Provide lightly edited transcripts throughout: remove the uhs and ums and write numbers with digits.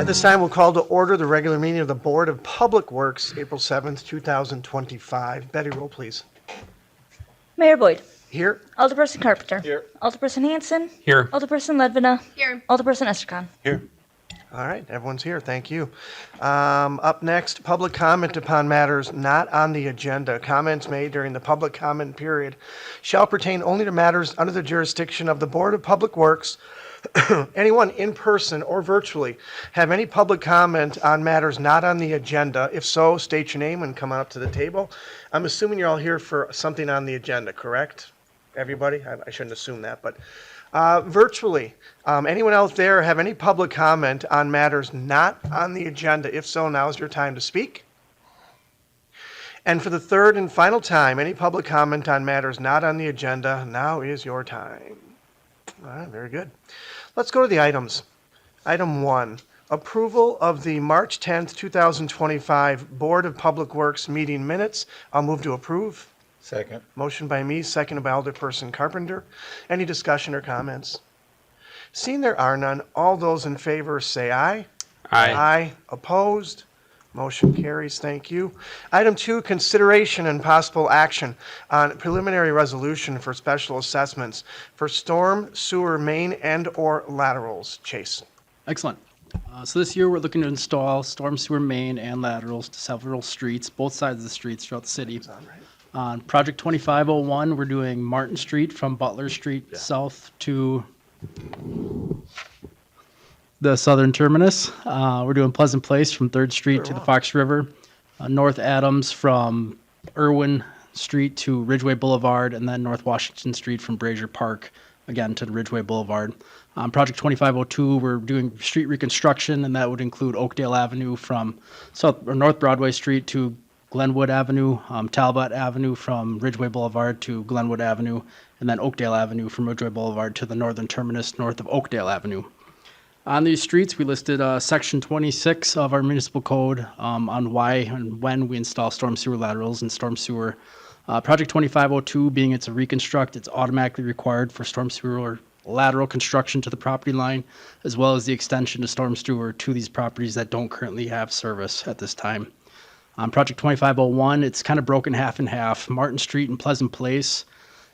this time, we'll call to order the regular meeting of the Board of Public Works, April 7th, 2025. Betty, roll please. Mayor Boyd. Here. Alderperson Carpenter. Here. Alderperson Hanson. Here. Alderperson Ledvina. Here. Alderperson Estercon. Here. All right, everyone's here. Thank you. Up next, public comment upon matters not on the agenda. Comments made during the public comment period shall pertain only to matters under the jurisdiction of the Board of Public Works. Anyone in person or virtually have any public comment on matters not on the agenda? If so, state your name and come on up to the table. I'm assuming you're all here for something on the agenda, correct? Everybody? I shouldn't assume that, but virtually, anyone out there have any public comment on matters not on the agenda? If so, now is your time to speak. And for the third and final time, any public comment on matters not on the agenda, now is your time. All right, very good. Let's go to the items. Item 1, approval of the March 10th, 2025 Board of Public Works meeting minutes. I'll move to approve. Second. Motion by me, seconded by Alderperson Carpenter. Any discussion or comments? Seeing there are none, all those in favor say aye. Aye. Aye. Opposed? Motion carries. Thank you. Item 2, consideration and possible action on preliminary resolution for special assessments for storm, sewer main, and/or laterals. Chase. Excellent. So this year we're looking to install storm sewer main and laterals to several streets, both sides of the streets throughout the city. On Project 2501, we're doing Martin Street from Butler Street south to the southern terminus. We're doing Pleasant Place from 3rd Street to the Fox River. North Adams from Irwin Street to Ridgeway Boulevard, and then North Washington Street from Brazier Park, again to Ridgeway Boulevard. Project 2502, we're doing street reconstruction, and that would include Oakdale Avenue from South or North Broadway Street to Glenwood Avenue, Talbot Avenue from Ridgeway Boulevard to Glenwood Avenue, and then Oakdale Avenue from Ridgeway Boulevard to the northern terminus north of Oakdale Avenue. On these streets, we listed Section 26 of our municipal code on why and when we install storm sewer laterals and storm sewer. Project 2502, being it's a reconstruct, it's automatically required for storm sewer lateral construction to the property line, as well as the extension to storm sewer to these properties that don't currently have service at this time. Project 2501, it's kind of broken half and half. Martin Street and Pleasant Place,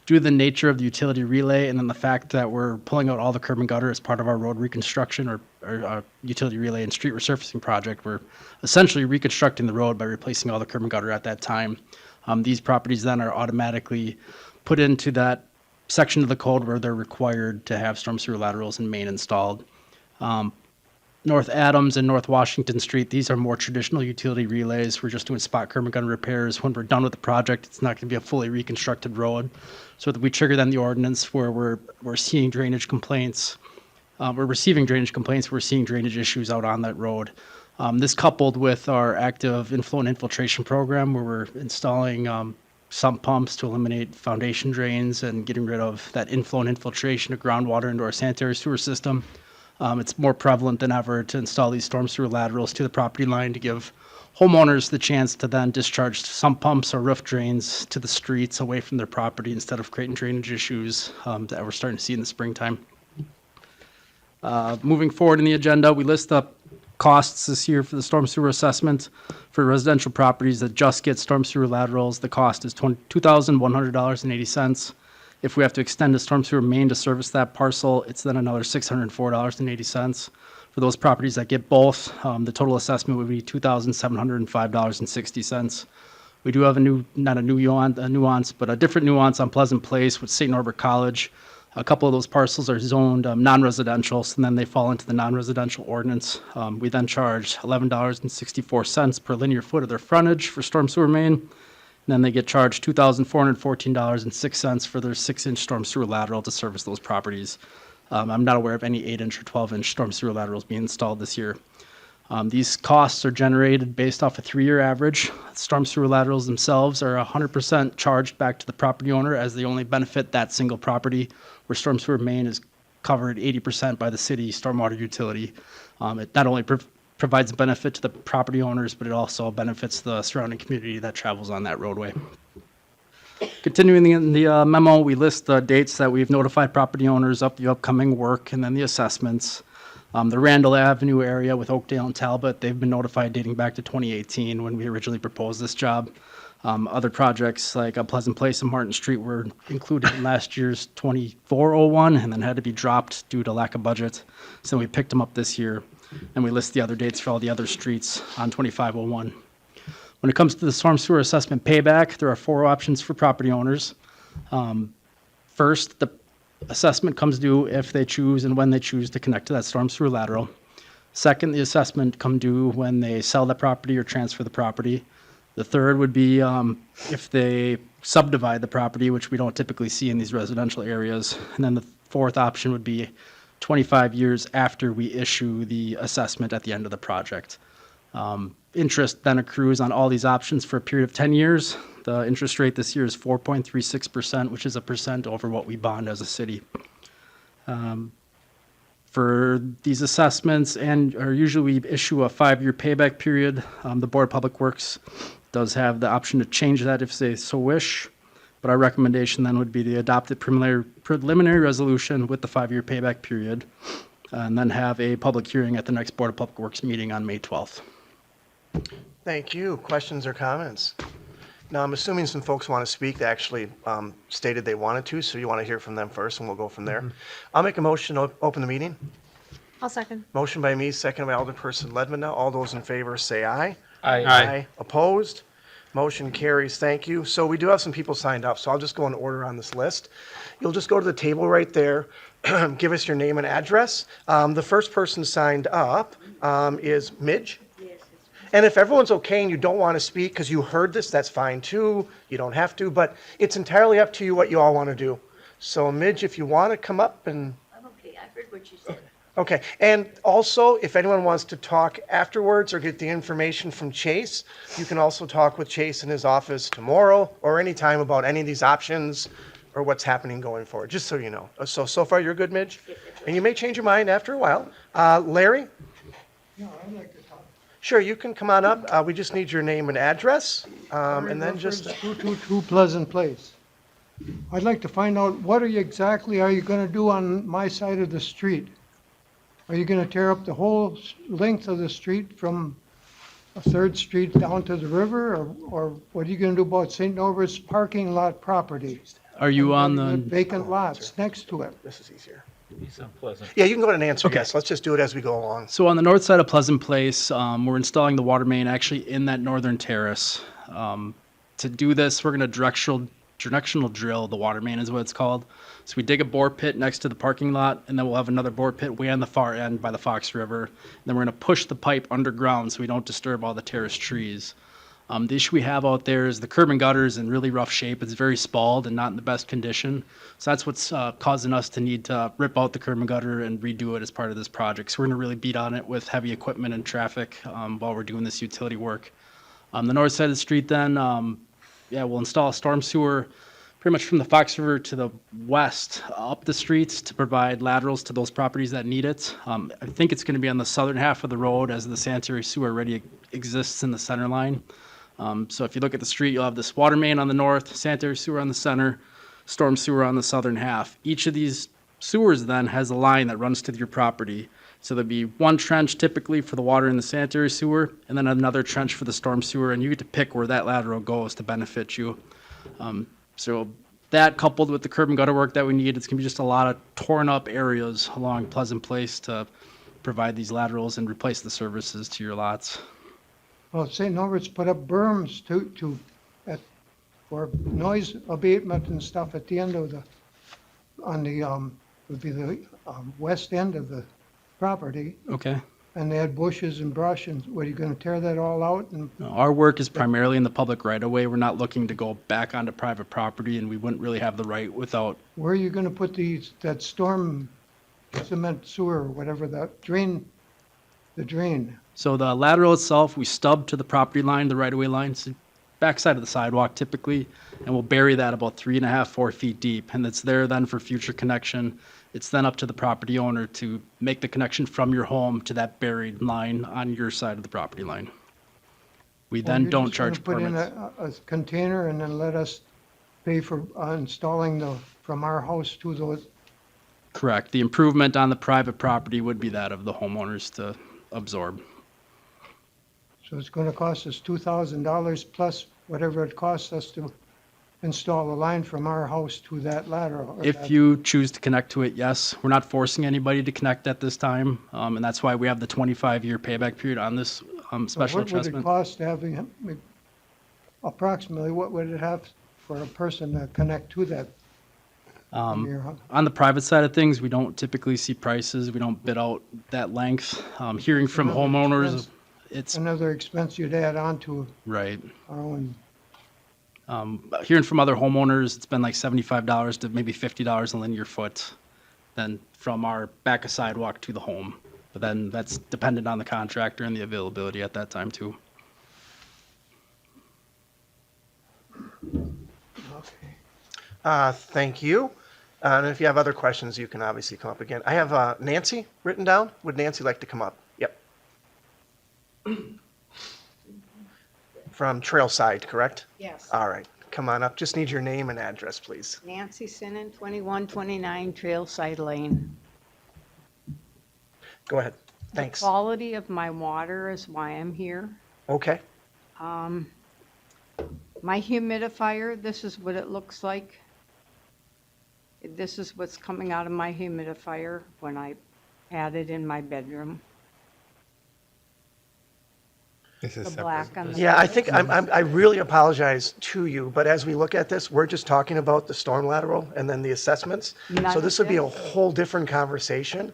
due to the nature of the utility relay and then the fact that we're pulling out all the curb and gutter as part of our road reconstruction or utility relay and street resurfacing project, we're essentially reconstructing the road by replacing all the curb and gutter at that time. These properties then are automatically put into that section of the code where they're required to have storm sewer laterals and main installed. North Adams and North Washington Street, these are more traditional utility relays. We're just doing spot curb and gutter repairs. When we're done with the project, it's not going to be a fully reconstructed road. So that we trigger then the ordinance where we're seeing drainage complaints. We're receiving drainage complaints. We're seeing drainage issues out on that road. This coupled with our active inflow and infiltration program where we're installing sump pumps to eliminate foundation drains and getting rid of that inflow and infiltration of groundwater into our sanitary sewer system. It's more prevalent than ever to install these storm sewer laterals to the property line to give homeowners the chance to then discharge sump pumps or roof drains to the streets away from their property instead of creating drainage issues that we're starting to see in the springtime. Moving forward in the agenda, we list the costs this year for the storm sewer assessment for residential properties that just get storm sewer laterals. The cost is $2,100.80. If we have to extend a storm sewer main to service that parcel, it's then another $604.80. For those properties that get both, the total assessment would be $2,705.60. We do have a nuance, but a different nuance on Pleasant Place with St. Norbert College. A couple of those parcels are zoned non-residential, so then they fall into the non-residential ordinance. We then charge $11.64 per linear foot of their frontage for storm sewer main. And then they get charged $2,414.06 for their 6-inch storm sewer lateral to service those properties. I'm not aware of any 8-inch or 12-inch storm sewer laterals being installed this year. These costs are generated based off a 3-year average. Storm sewer laterals themselves are 100% charged back to the property owner as they only benefit that single property, where storm sewer main is covered 80% by the city stormwater utility. It not only provides a benefit to the property owners, but it also benefits the surrounding community that travels on that roadway. Continuing in the memo, we list the dates that we've notified property owners of the upcoming work and then the assessments. The Randall Avenue area with Oakdale and Talbot, they've been notified dating back to 2018 when we originally proposed this job. Other projects like Pleasant Place and Martin Street were included in last year's 2401 and then had to be dropped due to lack of budget. So we picked them up this year, and we list the other dates for all the other streets on 2501. When it comes to the storm sewer assessment payback, there are 4 options for property owners. First, the assessment comes due if they choose and when they choose to connect to that storm sewer lateral. Second, the assessment come due when they sell the property or transfer the property. The third would be if they subdivide the property, which we don't typically see in these residential areas. And then the fourth option would be 25 years after we issue the assessment at the end of the project. Interest then accrues on all these options for a period of 10 years. The interest rate this year is 4.36%, which is a percent over what we bond as a city. For these assessments, or usually we issue a 5-year payback period. The Board of Public Works does have the option to change that if they so wish, but our recommendation then would be to adopt a preliminary resolution with the 5-year payback period, and then have a public hearing at the next Board of Public Works meeting on May 12th. Thank you. Questions or comments? Now, I'm assuming some folks want to speak. They actually stated they wanted to, so you want to hear from them first, and we'll go from there. I'll make a motion to open the meeting. I'll second. Motion by me, second by Alderperson Ledman. All those in favor say aye. Aye. Opposed? Motion carries. Thank you. So we do have some people signed up, so I'll just go in order on this list. You'll just go to the table right there, give us your name and address. The first person signed up is Midge. And if everyone's okay and you don't want to speak because you heard this, that's fine too. You don't have to, but it's entirely up to you what you all want to do. So Midge, if you want to come up and... I'm okay. I heard what you said. Okay, and also, if anyone wants to talk afterwards or get the information from Chase, you can also talk with Chase in his office tomorrow or anytime about any of these options or what's happening going forward, just so you know. So far, you're good, Midge? And you may change your mind after a while. Larry? No, I'd like to talk. Sure, you can come on up. We just need your name and address, and then just... 222 Pleasant Place. I'd like to find out, what exactly are you going to do on my side of the street? Are you going to tear up the whole length of the street from 3rd Street down to the river? Or what are you going to do about St. Norbert's parking lot property? Are you on The the, vacant lots next to it? This is easier. He's unpleasant. Yeah, you can go ahead and answer yes. Let's just do it as we go along. so on the north side of Pleasant Place, we're installing the water main actually in that northern terrace. To do this, we're going to directional drill the water main is what it's called. So we dig a bore pit next to the parking lot, and then we'll have another bore pit way on the far end by the Fox River. And then we're going to push the pipe underground so we don't disturb all the terrace trees. The issue we have out there is the curb and gutter is in really rough shape. It's very spalled and not in the best condition. So that's what's causing us to need to rip out the curb and gutter and redo it as part of this project. So we're going to really beat on it with heavy equipment and traffic while we're doing this utility work. The north side of the street then, we'll install a storm sewer pretty much from the Fox River to the west up the streets to provide laterals to those properties that need it. I think it's going to be on the southern half of the road as the sanitary sewer already exists in the center line. So if you look at the street, you'll have this water main on the north, sanitary sewer on the center, storm sewer on the southern half. Each of these sewers then has a line that runs to your property. So there'll be one trench typically for the water in the sanitary sewer, and then another trench for the storm sewer, and you get to pick where that lateral goes to benefit you. So that coupled with the curb and gutter work that we need, it's going to be just a lot of torn up areas along Pleasant Place to provide these laterals and replace the services to your lots. Well, St. Norbert's put up berms for noise abatement and stuff at the end of would be the west end of the property. Okay. And they had bushes and brush, and what, are you going to tear that all out? And Our work is primarily in the public right of way. We're not looking to go back onto private property, and we wouldn't really have the right without. where are you going to put that storm cement sewer, or whatever, the drain? So the lateral itself, we stub to the property line, the right of way line, so backside of the sidewalk typically, and we'll bury that about 3.5, 4 feet deep, and it's there then for future connection. It's then up to the property owner to make the connection from your home to that buried line on your side of the property line. We then don't charge Put in permits. a container and then let us pay for installing from our house to Correct. The improvement on the private property would be that of the homeowners to absorb. So it's gonna cost us $2,000 plus whatever it costs us to install a line from our house to that lateral. or If that- you choose to connect to it, yes. We're not forcing anybody to connect at this time, and that's why we have the 25-year payback period on this special What would it adjustment. cost to have, approximately, what would it have for a person to connect to that? from your house? On the private side of things, we don't typically see prices. We don't bid out that length. Hearing from Another homeowners, expense. it's Another expense you'd add on to right. our own. Hearing from other homeowners, it's been like $75 to maybe $50 a linear foot, then from our back of sidewalk to the home. But then that's dependent on the contractor and the availability at that time too. Thank you. And if you have other questions, you can obviously come up again. I have Nancy written down. Would Nancy like to come up? Yep. From Trailside, correct? Yes. All right. Come on up. Just need your name and address, please. Nancy Sinnen, 2129 Trailside Lane. Go ahead. Thanks. The quality of my water is why I'm here. Okay. My humidifier, this is what it looks like. This is what's coming out of my humidifier when I add it in my bedroom. The black on the. Yeah, I think I really apologize to you, but as we look at this, we're just talking about the storm lateral and then the assessments. None So this of would be a this. whole different conversation.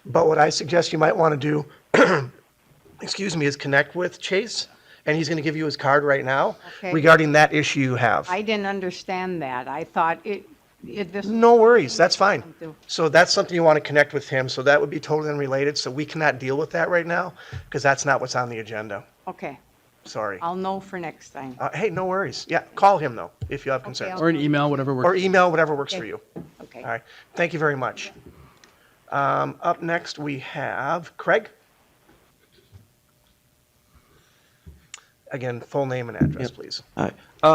But what I suggest you might want to do, excuse me, is connect with Chase, and he's going to give you his card right now Okay. regarding that issue you have. I didn't understand that. I thought this. No worries, that's fine. Something. So that's something you want to connect with him, so that would be totally unrelated, so we cannot deal with that right now, because that's not what's on the agenda. Okay, Sorry. I'll know for next time. Hey, no worries. Yeah, call him though, if you have concerns. I'll- Or an email, whatever works. Or email, whatever works for Okay. you. Okay. All right, thank you very much. Up next, we have Craig. Again, full name and address, please. Hi,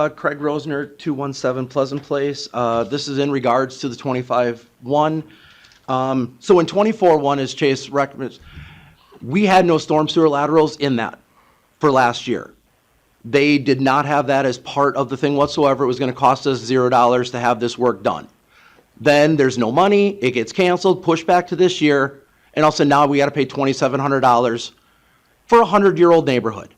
Craig Rosner, 217 Pleasant Place. This is in regards to the 25-1. So in 24-1, as Chase recommends, we had no storm sewer laterals in that for last year. They did not have that as part of the thing whatsoever. It was going to cost us $0 to have this work done. Then there's no money, it gets canceled, pushed back to this year, and also now we got to pay $2,700 for a 100-year-old neighborhood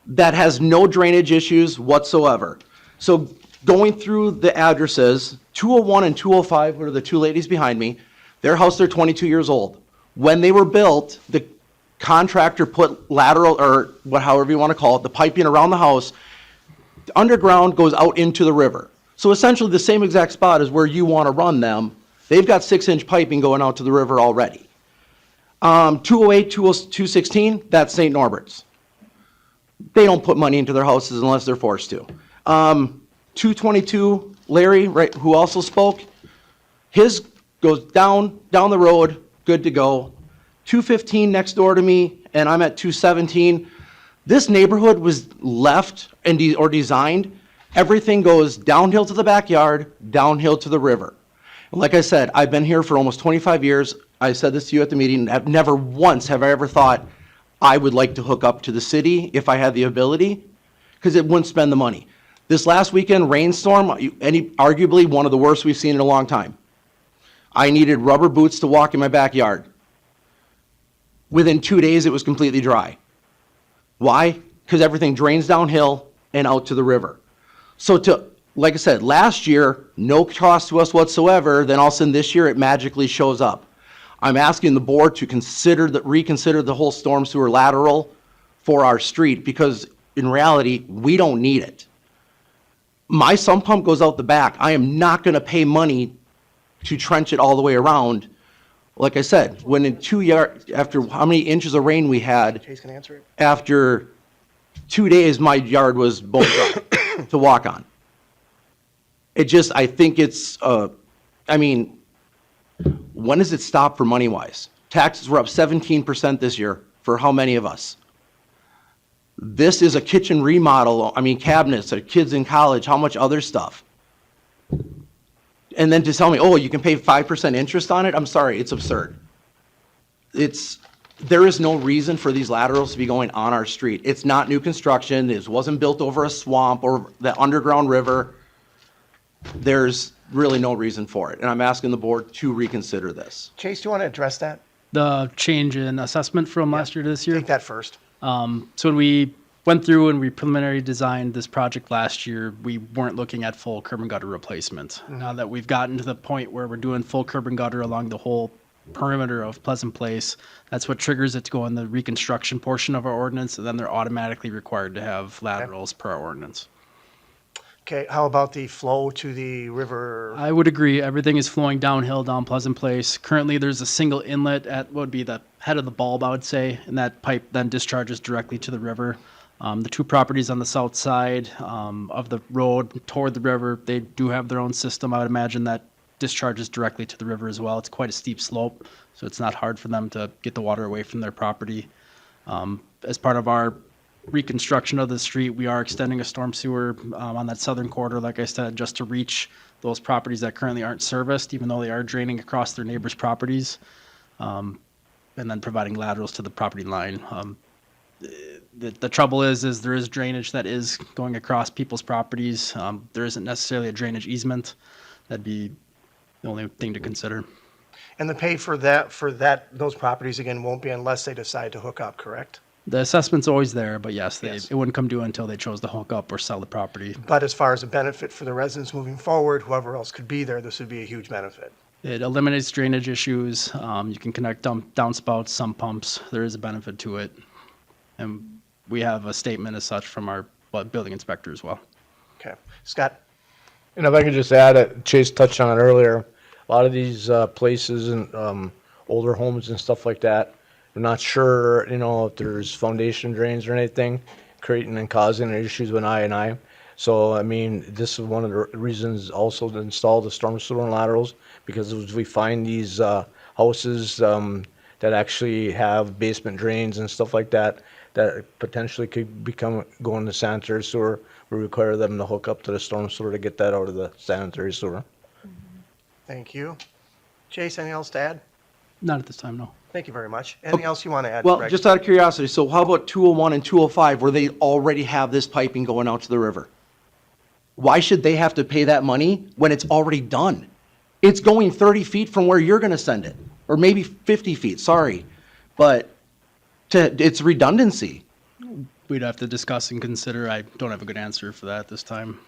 that has no drainage issues whatsoever. So going through the addresses, 201 and 205, what are the two ladies behind me, their house, they're 22 years old. When they were built, the contractor put lateral, or however you want to call it, the piping around the house, the underground goes out into the river. So essentially the same exact spot as where you want to run them. They've got 6-inch piping going out to the river already. 208, 216, that's St. Norbert's. They don't put money into their houses unless they're forced to. 222, Larry, right, who also spoke, his goes down the road, good to go. 215 next door to me, and I'm at 217. This neighborhood was left and or designed. Everything goes downhill to the backyard, downhill to the river. And like I said, I've been here for almost 25 years. I said this to you at the meeting. I've never once have I ever thought I would like to hook up to the city if I had the ability, because it wouldn't spend the money. This last weekend, rainstorm, arguably one of the worst we've seen in a long time. I needed rubber boots to walk in my backyard. Within 2 days, it was completely dry. Why? Because everything drains downhill and out to the river. So like I said, last year, no cost to us whatsoever, then all of a sudden this year, it magically shows up. I'm asking the board to reconsider the whole storm sewer lateral for our street, because in reality, we don't need it. My sump pump goes out the back. I am not gonna pay money to trench it all the way around. Like I said, when in 2 yards, after how many inches of rain we had, Chase can answer it. after 2 days, my yard was bone dry to walk on. It just, I think it's, when does it stop for money-wise? Taxes were up 17% this year for how many of us? This is a kitchen remodel, cabinets, kids in college, how much other stuff? And then to tell me, oh, you can pay 5% interest on it, I'm sorry, it's absurd. There is no reason for these laterals to be going on our street. It's not new construction, this wasn't built over a swamp or the underground river. There's really no reason for it, and I'm asking the board to reconsider this. Chase, do you want to address that? The change in assessment from last year to this year. Take that first. So when we went through and we preliminary designed this project last year, we weren't looking at full curb and gutter replacement. Now that we've gotten to the point where we're doing full curb and gutter along the whole perimeter of Pleasant Place, that's what triggers it to go in the reconstruction portion of our ordinance, and then they're automatically required to have laterals per our ordinance. Okay, how about the flow to the river? I would agree. Everything is flowing downhill down Pleasant Place. Currently, there's a single inlet at what would be the head of the bulb, I would say, and that pipe then discharges directly to the river. The two properties on the south side of the road toward the river, they do have their own system. I would imagine that discharges directly to the river as well. It's quite a steep slope, so it's not hard for them to get the water away from their property. As part of our reconstruction of the street, we are extending a storm sewer on that southern quarter, like I said, just to reach those properties that currently aren't serviced, even though they are draining across their neighbors' properties, and then providing laterals to the property line. The trouble is there is drainage that is going across people's properties. There isn't necessarily a drainage easement. That'd be the only thing to consider. And the pay for those properties again won't be unless they decide to hook up, correct? The assessment's always there, but yes, Yes. it wouldn't come due until they chose to hook up or sell the property. But as far as a benefit for the residents moving forward, whoever else could be there, this would be a huge benefit. It eliminates drainage issues. You can connect downspouts, sump pumps. There is a benefit to it. And we have a statement as such from our building inspector as well. Okay. Scott? And if I could just add, Chase touched on it earlier, a lot of these places and older homes and stuff like that, they're not sure, if there's foundation drains or anything, creating and causing issues with I&I. So, I mean, this is one of the reasons also to install the storm sewer and laterals, because as we find these houses that actually have basement drains and stuff like that, that potentially could go into sanitary sewer, we require them to hook up to the storm sewer to get that out of the sanitary sewer. Thank you. Chase, anything else to add? Not at this time, no. Thank you very much. Anything else you want to add? Well, Greg? just out of curiosity, so how about 201 and 205 where they already have this piping going out to the river? Why should they have to pay that money when it's already done? It's going 30 feet from where you're going to send it, or maybe 50 feet, sorry. But it's redundancy. We'd have to discuss and consider. I don't have a good answer for that at this time.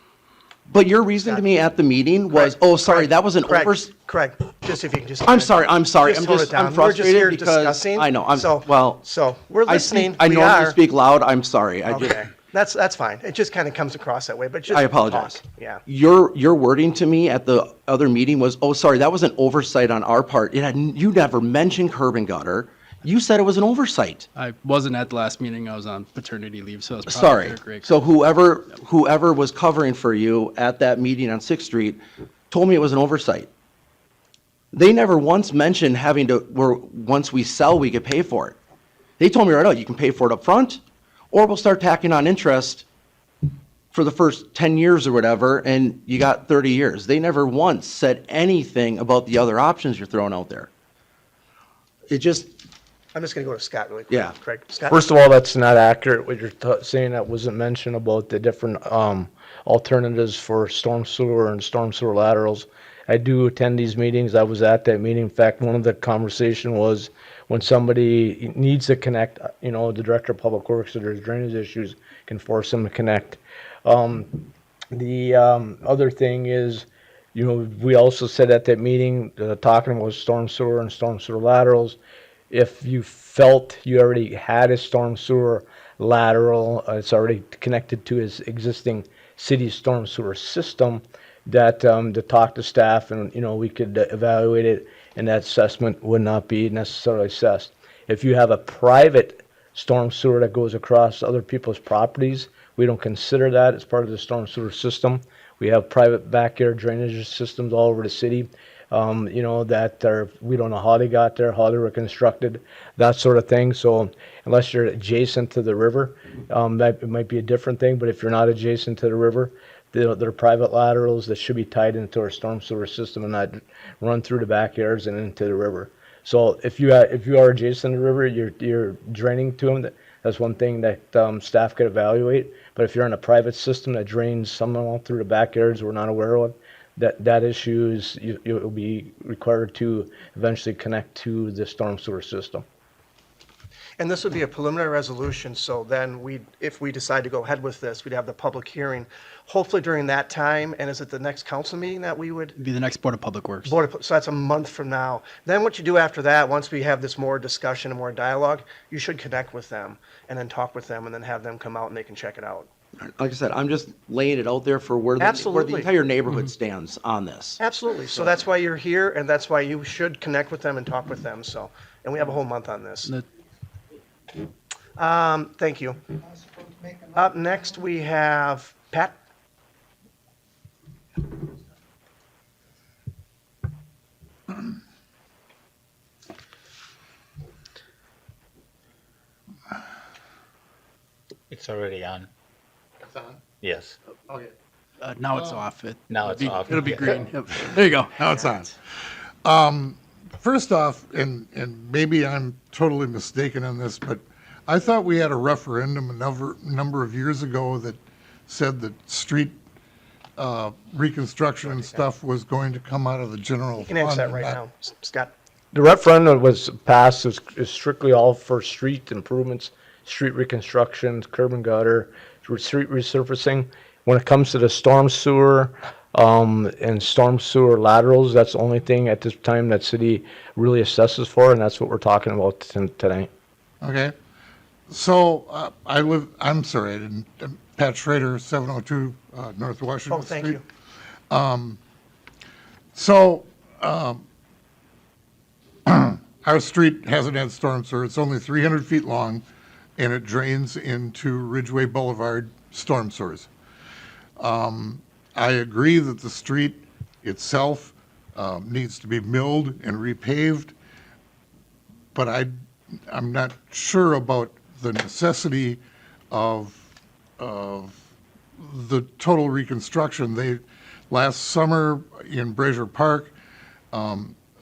But your reason to me at the meeting was, Craig, oh, sorry, Craig, that was an Craig, over... Craig, just if you can just. I'm sorry. Just hold it down. I'm We're just here frustrated because discussing. I know, So we're I listening. I We normally are. speak loud, I'm sorry. Okay, that's fine. It just kind of comes across that way, but just. I apologize. talk. Yeah. Your wording to me at the other meeting was, oh, sorry, that was an oversight on our part. You never mentioned curb and gutter. You said it was an oversight. I wasn't at the last meeting. I was on paternity leave, so I was probably Sorry. there, Greg. So whoever was covering for you at that meeting on 6th Street told me it was an oversight. They never once mentioned once we sell, we could pay for it. They told me right out, you can pay for it up front, or we'll start tacking on interest for the first 10 years or whatever, and you got 30 years. They never once said anything about the other options you're throwing out there. I'm just going to go to Scott really quick. Yeah. Craig, Scott? First of all, that's not accurate, what you're saying. That wasn't mentioned about the different alternatives for storm sewer and storm sewer laterals. I do attend these meetings. I was at that meeting. In fact, one of the conversation was when somebody needs to connect, the director of public works, or there's drainage issues, can force them to connect. The other thing is, we also said at that meeting, talking about storm sewer and storm sewer laterals, if you felt you already had a storm sewer lateral, it's already connected to his existing city storm sewer system, that to talk to staff and, we could evaluate it, and that assessment would not be necessarily assessed. If you have a private storm sewer that goes across other people's properties, we don't consider that as part of the storm sewer system. We have private backyard drainage systems all over the city, that we don't know how they got there, how they were constructed, that sort of thing. So unless you're adjacent to the river, that might be a different thing. But if you're not adjacent to the river, They're private laterals that should be tied into our storm sewer system and not run through the backyards and into the river. So if you are adjacent to the river, you're draining to them. That's one thing that staff could evaluate. But if you're on a private system that drains somehow through the backyards we're not aware of, that issue is you'll be required to eventually connect to the storm sewer system. And this would be a preliminary resolution, so then if we decide to go ahead with this, we'd have the public hearing, hopefully during that time, and is it the next council meeting that we would? It'd be the next Board of Public Works. So that's a month from now. Then what you do after that, once we have this more discussion and more dialogue, you should connect with them and then talk with them and then have them come out and they can check it out. Like I said, I'm just laying it out there for where the Absolutely. entire neighborhood stands on this. Absolutely. So that's why you're here and that's why you should connect with them and talk with them, so. And we have a whole month on this. The- Thank you. Up next, we have Pat. It's already on. It's on? Yes. Okay. Now it's off. Now it's off. It'll be green. Yep. There you go. Now it's on. First off, and maybe I'm totally mistaken on this, but I thought we had a referendum a number of years ago that said that street reconstruction and stuff was going to come out of the general You fund. can answer that and right not- now. Scott? The referendum was passed is strictly all for street improvements, street reconstruction, curb and gutter, street resurfacing. When it comes to the storm sewer and storm sewer laterals, that's the only thing at this time that city really assesses for, and that's what we're talking about tonight. Okay. So I'm sorry, I didn't, Pat Schrader, 702 North Washington Oh, Street. thank you. So, our street hasn't had storm sewer. It's only 300 feet long, and it drains into Ridgeway Boulevard storm sewers. I agree that the street itself needs to be milled and repaved, but I'm not sure about the necessity of the total reconstruction. Last summer in Brazier Park,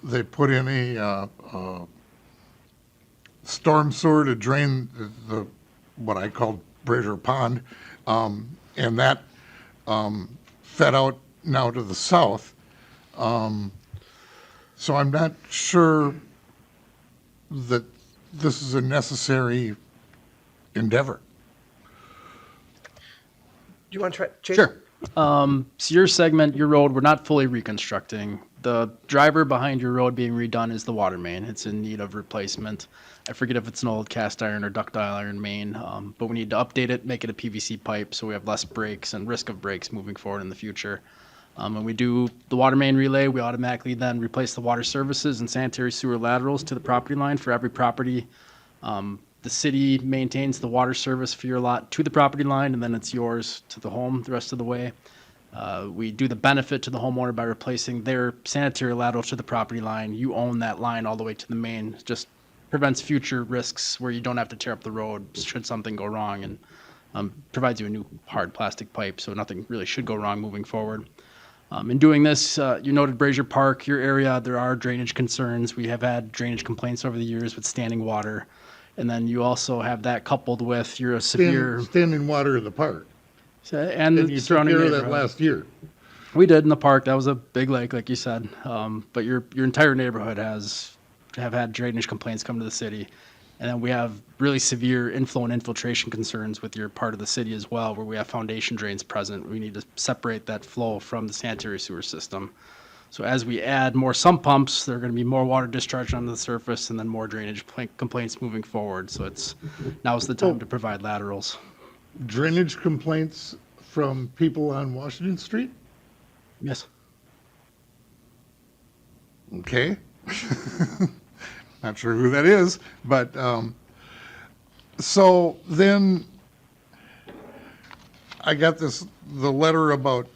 they put in a storm sewer to drain what I called Brazier Pond, and that fed out now to the south. So I'm not sure that this is a necessary endeavor. Do you want to try, Jason? Sure. So your segment, your road, we're not fully reconstructing. The driver behind your road being redone is the water main. It's in need of replacement. I forget if it's an old cast iron or ductile iron main, but we need to update it, make it a PVC pipe so we have less breaks and risk of breaks moving forward in the future. When we do the water main relay, we automatically then replace the water services and sanitary sewer laterals to the property line for every property. The city maintains the water service for your lot to the property line, and then it's yours to the home the rest of the way. We do the benefit to the homeowner by replacing their sanitary lateral to the property line. You own that line all the way to the main. It just prevents future risks where you don't have to tear up the road should something go wrong, and provides you a new hard plastic pipe so nothing really should go wrong moving forward. In doing this, you noted Brazier Park, your area, there are drainage concerns. We have had drainage complaints over the years with standing water. And then you also have that coupled with your severe, Standing water in the park. and And the you took surrounding care of that neighborhood. last year. We did in the park. That was a big lake, like you said. But your entire neighborhood have had drainage complaints come to the city. And then we have really severe inflow and infiltration concerns with your part of the city as well, where we have foundation drains present. We need to separate that flow from the sanitary sewer system. So as we add more sump pumps, there are going to be more water discharge onto the surface and then more drainage complaints moving forward. So now's the time to provide laterals. Drainage complaints from people on Washington Street? Yes. Okay. Not sure who that is, but, so then I got the letter about,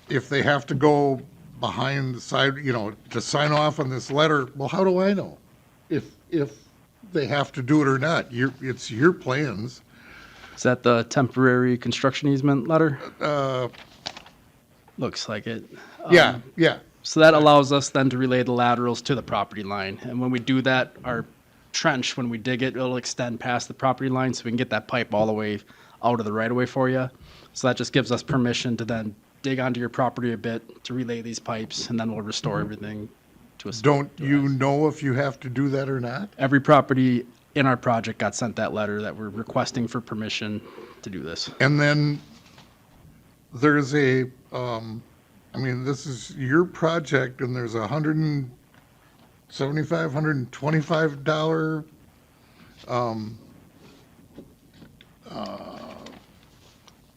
if they have to go behind the side, to sign off on this letter. Well, how do I know if they have to do it or not? It's your plans. Is that the temporary construction easement letter? Uh, Looks like it. yeah, yeah. So that allows us then to relay the laterals to the property line. And when we do that, our trench, when we dig it, it'll extend past the property line so we can get that pipe all the way out of the right of way for you. So that just gives us permission to then dig onto your property a bit to relay these pipes, and then we'll restore everything to a. Don't you know if you have to do that or not? Every property in our project got sent that letter that we're requesting for permission to do this. And then there's a, I mean, this is your project, and there's $175, $125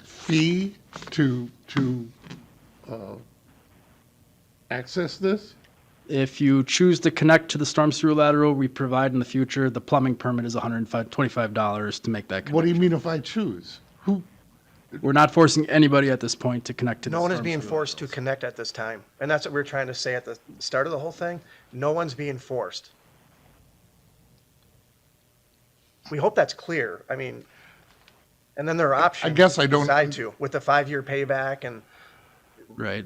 fee to access this? If you choose to connect to the storm sewer lateral we provide in the future, the plumbing permit is $125 to make that connection. What do you mean if I choose? Who, We're not forcing anybody at this point to connect to the No one is storm being sewer forced to laterals. connect at this time. And that's what we were trying to say at the start of the whole thing. No one's being forced. We hope that's clear. I mean, and then there are options. I guess I to don't- decide to, with the 5-year payback and, Right,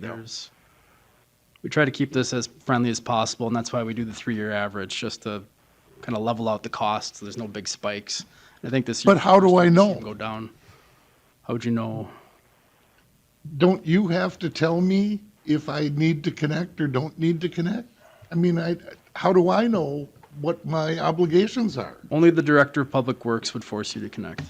we try to keep this as friendly as possible, and that's why we do the 3-year average, just to kind of level out the costs, so there's no big spikes. I think this year. But how do I know? Go down. How would you know? don't you have to tell me if I need to connect or don't need to connect? I mean, how do I know what my obligations are? Only the Director of Public Works would force you to connect.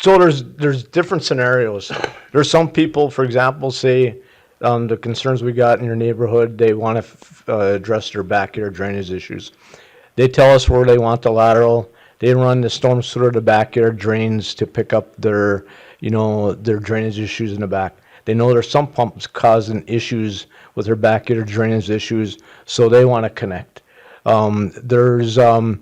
So there's different scenarios. There's some people, for example, say, the concerns we got in your neighborhood, they want to address their backyard drainage issues. They tell us where they want the lateral. They run the storm sewer to backyard drains to pick up their, their drainage issues in the back. They know there's some pumps causing issues with their backyard drainage issues, so they want to connect. After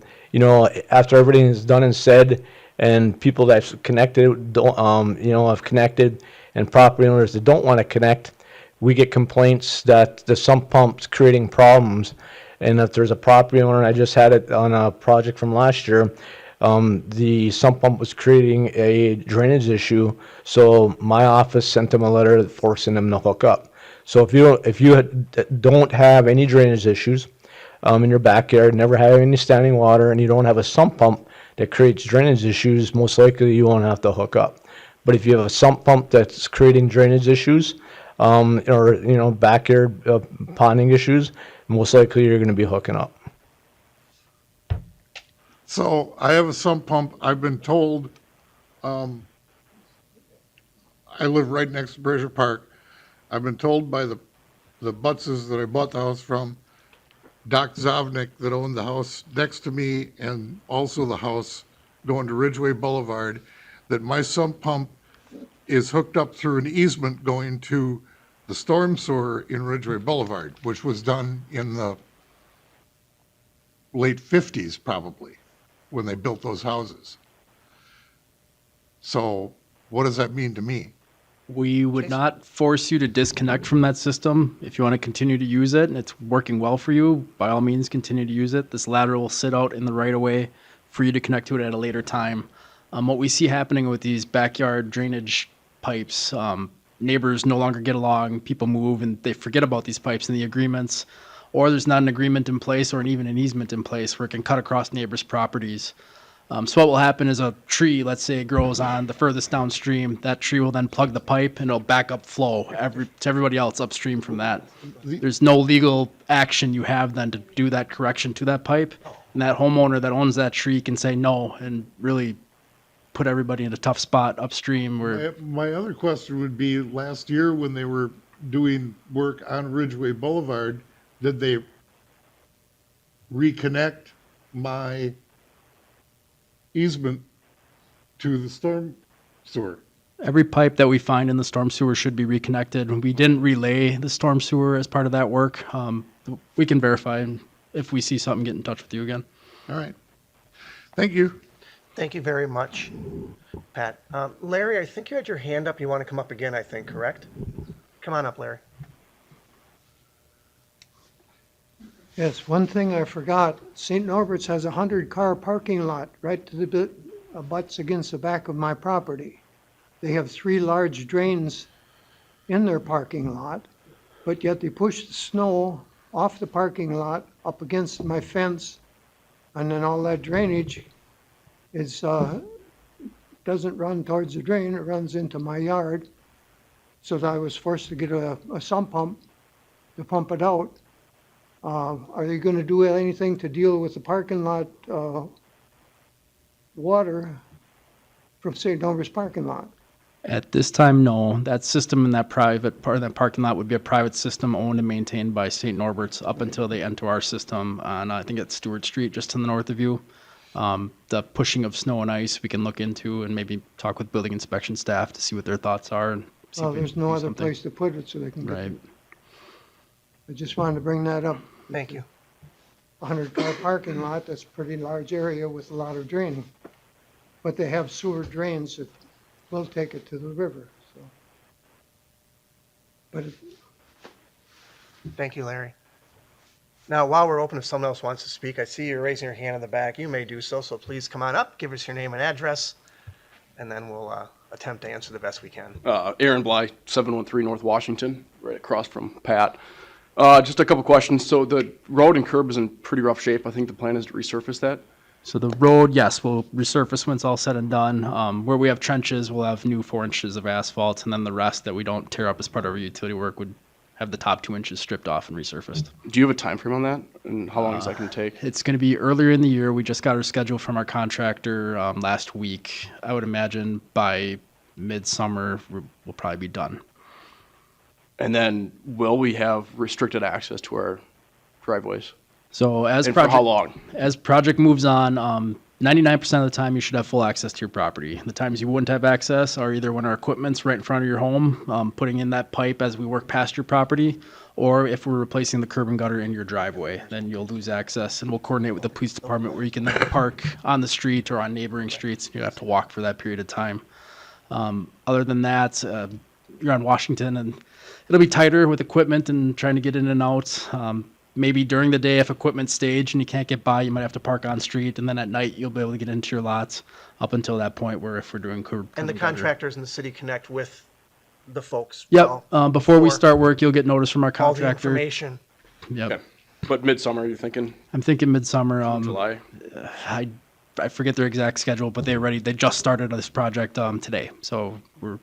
everything is done and said, and people that's connected, have connected, and property owners that don't want to connect, we get complaints that the sump pump's creating problems. And if there's a property owner, and I just had it on a project from last year, the sump pump was creating a drainage issue, so my office sent them a letter forcing them to hook up. So if you don't have any drainage issues in your backyard, never have any standing water, and you don't have a sump pump that creates drainage issues, most likely you won't have to hook up. But if you have a sump pump that's creating drainage issues, or backyard ponding issues, most likely you're going to be hooking up. So I have a sump pump. I've been told, I live right next to Brazier Park. I've been told by the Butzes that I bought the house from, Doc Zovnik that owned the house next to me and also the house going to Ridgeway Boulevard, that my sump pump is hooked up through an easement going to the storm sewer in Ridgeway Boulevard, which was done in the late 50s probably, when they built those houses. So what does that mean to me? We would not force you to disconnect from that system. If you want to continue to use it and it's working well for you, by all means, continue to use it. This lateral will sit out in the right of way for you to connect to it at a later time. What we see happening with these backyard drainage pipes, neighbors no longer get along, people move and they forget about these pipes and the agreements, or there's not an agreement in place or even an easement in place where it can cut across neighbors' properties. So what will happen is a tree, let's say, grows on the furthest downstream. That tree will then plug the pipe and it'll back up flow to everybody else upstream from that. There's no legal action you have then to do that correction to that pipe. And that homeowner that owns that tree can say no and really put everybody in a tough spot upstream where. My other question would be, last year when they were doing work on Ridgeway Boulevard, did they reconnect my easement to the storm sewer? Every pipe that we find in the storm sewer should be reconnected. We didn't relay the storm sewer as part of that work. We can verify, and if we see something, get in touch with you again. All right. Thank you. thank you very much, Pat. Larry, I think you had your hand up. You want to come up again, I think, correct? Come on up, Larry. Yes, one thing I forgot, St. Norbert's has a 100-car parking lot right to the abuts against the back of my property. They have 3 large drains in their parking lot, but yet they push the snow off the parking lot up against my fence, and then all that drainage is, doesn't run towards the drain, it runs into my yard. So I was forced to get a sump pump to pump it out. Are they gonna do anything to deal with the parking lot, water from St. Norbert's parking lot? At this time, no. That system in that private part of that parking lot would be a private system owned and maintained by St. Norbert's up until they enter our system on, I think it's Stewart Street, just to the north of you. The pushing of snow and ice, we can look into and maybe talk with building inspection staff to see what their thoughts are. And see Well, if we there's can no do other something. place to put it, so they can Right. get, I just wanted to bring that up. Thank you. 100-car parking lot, that's a pretty large area with a lot of draining. But they have sewer drains that will take it to the river, so. But Thank you, Larry. Now, while we're open, if someone else wants to speak, I see you're raising your hand in the back. You may do so, so please come on up, give us your name and address, and then we'll attempt to answer the best we can. Aaron Bly, 713 North Washington, right across from Pat. Just a couple questions. So the road and curb is in pretty rough shape. I think the plan is to resurface that. So the road, yes, will resurface when it's all said and done. Where we have trenches, we'll have new 4 inches of asphalt, and then the rest that we don't tear up as part of our utility work would have the top 2 inches stripped off and resurfaced. Do you have a time frame on that? And how long is that going to take? It's going to be earlier in the year. We just got our schedule from our contractor last week. I would imagine by midsummer, we'll probably be done. And then will we have restricted access to our driveways? So as And for how long? As project moves on, 99% of the time you should have full access to your property. The times you wouldn't have access are either when our equipment's right in front of your home, putting in that pipe as we work past your property, or if we're replacing the curb and gutter in your driveway, then you'll lose access, and we'll coordinate with the police department where you can then park on the street or on neighboring streets. You have to walk for that period of time. Other than that, you're on Washington, and it'll be tighter with equipment and trying to get in and out. Maybe during the day, if equipment's staged and you can't get by, you might have to park on street, and then at night you'll be able to get into your lots up until that point where if we're doing curb. And the curb gutter. contractors in the city connect with the folks. Yep. well, Before we for start work, you'll get notice from our all the contractor. information. Yep. Okay. But midsummer, you're thinking I'm thinking midsummer. July? I forget their exact schedule, but they just started this project today, so we're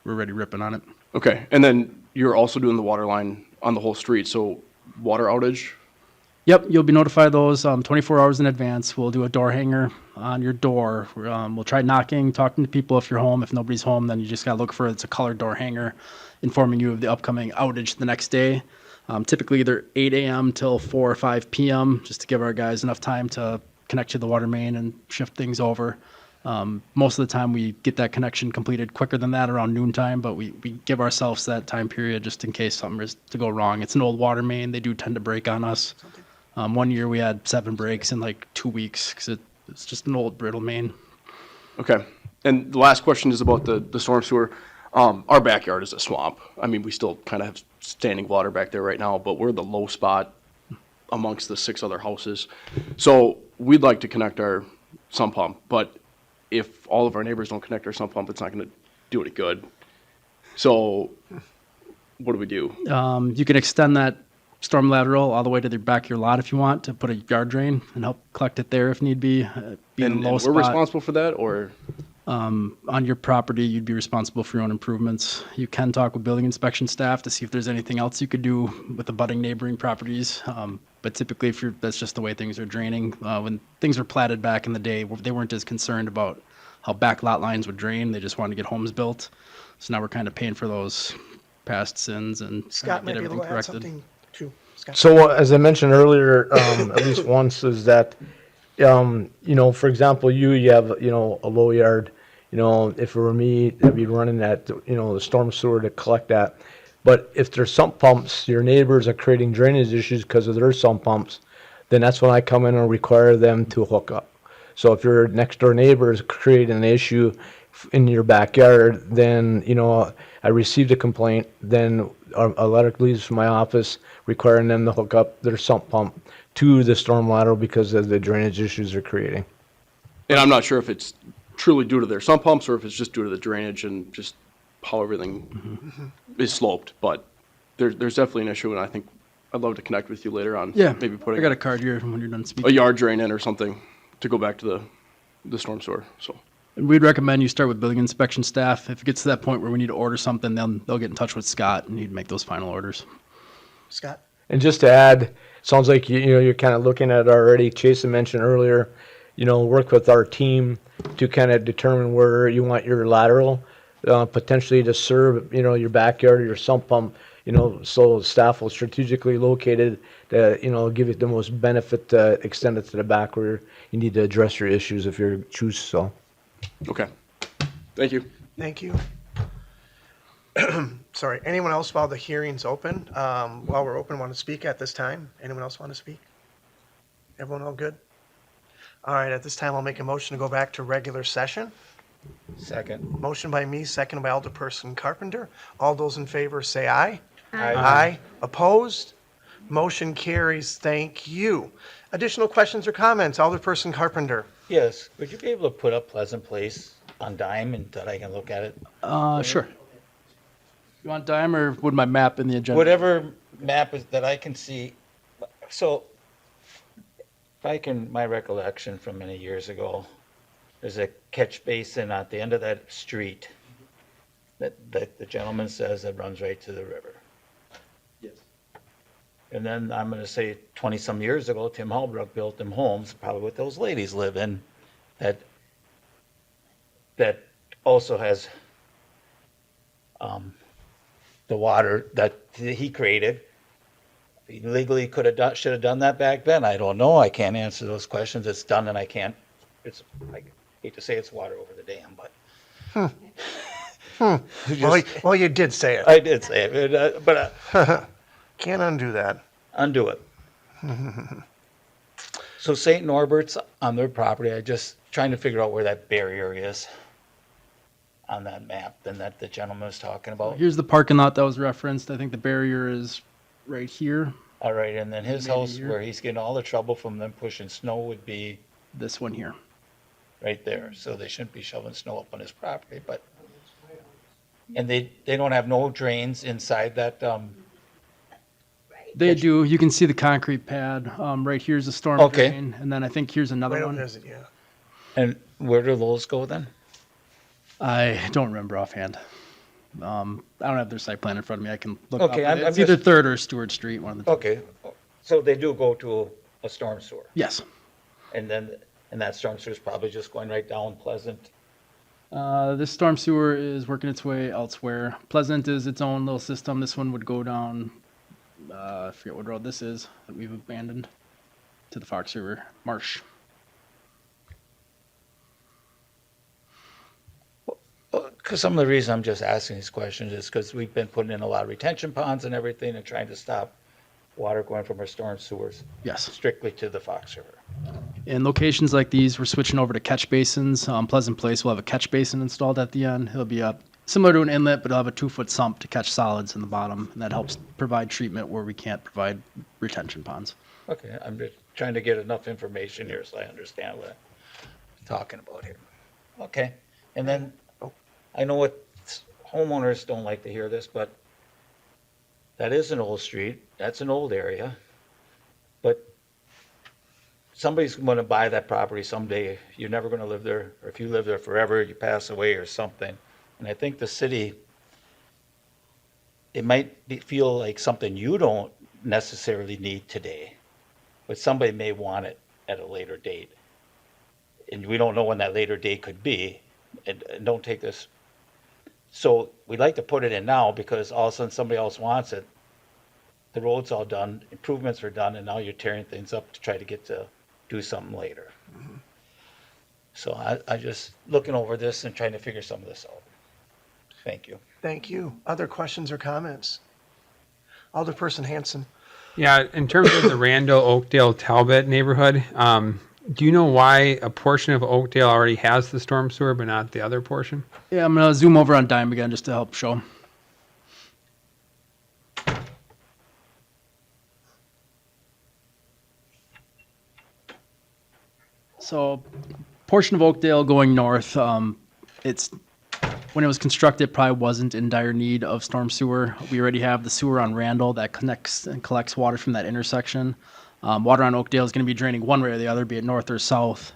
already ripping on it. Okay. And then you're also doing the water line on the whole street. So water outage? Yep, you'll be notified of those 24 hours in advance. We'll do a door hanger on your door. We'll try knocking, talking to people if you're home. If nobody's home, then you just gotta look for it's a colored door hanger informing you of the upcoming outage the next day. Typically either 8 a.m. till 4 or 5 p.m. just to give our guys enough time to connect to the water main and shift things over. Most of the time we get that connection completed quicker than that, around noontime, but we give ourselves that time period just in case something is to go wrong. It's an old water main. They do tend to break on us. One year we had 7 breaks in like 2 weeks because it's just an old brittle main. Okay. And the last question is about the storm sewer. Our backyard is a swamp. I mean, we still kind of have standing water back there right now, but we're the low spot amongst the 6 other houses. So we'd like to connect our sump pump, but if all of our neighbors don't connect our sump pump, it's not going to do any good. So what do we do? You can extend that storm lateral all the way to the back of your lot if you want to put a yard drain and help collect it there if need be. Being And a low we're spot responsible for that, or? on your property, you'd be responsible for your own improvements. You can talk with building inspection staff to see if there's anything else you could do with the budding neighboring properties. But typically, that's just the way things are draining. When things were platted back in the day, they weren't as concerned about how back lot lines would drain. They just wanted to get homes built. So now we're kind of paying for those past sins and Scott trying might to be get able everything to add corrected. something too. Scott. So as I mentioned earlier, at least once, is that, for example, you have, a low yard, if it were me, I'd be running that, the storm sewer to collect that. But if there's sump pumps, your neighbors are creating drainage issues because of their sump pumps, then that's when I come in and require them to hook up. So if your next door neighbor is creating an issue in your backyard, then, I received a complaint, then a letter leaves from my office requiring them to hook up their sump pump to the storm lateral because of the drainage issues they're creating. And I'm not sure if it's truly due to their sump pumps or if it's just due to the drainage and just how everything is sloped. But there's definitely an issue, and I think I'd love to connect with you later on. Yeah, Maybe I putting got a card here when you're done a speaking. yard drain in or something to go back to the storm sewer, so. And we'd recommend you start with building inspection staff. If it gets to that point where we need to order something, then they'll get in touch with Scott and he'd make those final orders. Scott? And just to add, sounds like you're kind of looking at it already. Jason mentioned earlier, work with our team to kind of determine where you want your lateral, potentially to serve, your backyard or your sump pump, so staff will strategically locate it to, give it the most benefit to extend it to the back where you need to address your issues if you choose so. Okay. Thank you. Thank you. Sorry, anyone else while the hearing's open? While we're open, want to speak at this time? Anyone else want to speak? Everyone all good? All right, at this time, I'll make a motion to go back to regular session. Second. Motion by me, seconded by Alderperson Carpenter. All those in favor say aye. Aye. Aye. Opposed? Motion carries. Thank you. Additional questions or comments? Alderperson Carpenter. Yes, would you be able to put up Pleasant Place on dime and that I can look at it? Sure. You want dime or would my map in the agenda? Whatever map is that I can see. So if I can, my recollection from many years ago, there's a catch basin at the end of that street that the gentleman says that runs right to the river. Yes. And then I'm gonna say 20-some years ago, Tim Halbrook built them homes, probably what those ladies live in, that also has the water that he created. He legally should have done that back then. I don't know. I can't answer those questions. It's done and I hate to say it's water over the dam, but. Well, you did say it. I did say it, but Can't undo that. undo it. So St. Norbert's on their property, I just trying to figure out where that barrier is on that map and that the gentleman was talking about. Here's the parking lot that was referenced. I think the barrier is right here, All right, and then his Maybe house here. where he's getting all the trouble from them pushing snow would be this one here. right there. So they shouldn't be shoveling snow up on his property, but. And they don't have no drains inside that, They do. You can see the concrete pad. Right here's a storm Okay. drain, and then I think here's another Right up one. there's it, yeah. and where do those go then? I don't remember offhand. I don't have their site plan in front of me. I can look Okay, up. I'm It's either just- Third or Stewart Street, one of the two. Okay, so they do go to a storm sewer. Yes. And that storm sewer is probably just going right down Pleasant. This storm sewer is working its way elsewhere. Pleasant is its own little system. This one would go down, I forget what road this is that we've abandoned, to the Fox River Marsh. Because some of the reason I'm just asking these questions is because we've been putting in a lot of retention ponds and everything and trying to stop water going from our storm sewers Yes. strictly to the Fox River. In locations like these, we're switching over to catch basins. Pleasant Place will have a catch basin installed at the end. It'll be similar to an inlet, but it'll have a 2-foot sump to catch solids in the bottom, and that helps provide treatment where we can't provide retention ponds. Okay, I'm just trying to get enough information here so I understand what I'm talking about here. Okay, and then, I know what homeowners don't like to hear this, but that is an old street, that's an old area. But somebody's gonna buy that property someday, you're never gonna live there, or if you live there forever, you pass away or something. And I think the city, it might feel like something you don't necessarily need today, but somebody may want it at a later date. And we don't know when that later date could be, and don't take this. So we'd like to put it in now because all of a sudden somebody else wants it. The road's all done, improvements are done, and now you're tearing things up to try to get to do something later. So I just looking over this and trying to figure some of this out. Thank you. Thank you. Other questions or comments? Alderperson Hanson. Yeah, in terms of the Randall, Oakdale, Talbot neighborhood, do you know why a portion of Oakdale already has the storm sewer but not the other portion? Yeah, I'm gonna zoom over on Dime again just to help show. So portion of Oakdale going north, it's, when it was constructed, it probably wasn't in dire need of storm sewer. We already have the sewer on Randall that connects and collects water from that intersection. Water on Oakdale is going to be draining one way or the other, be it north or south.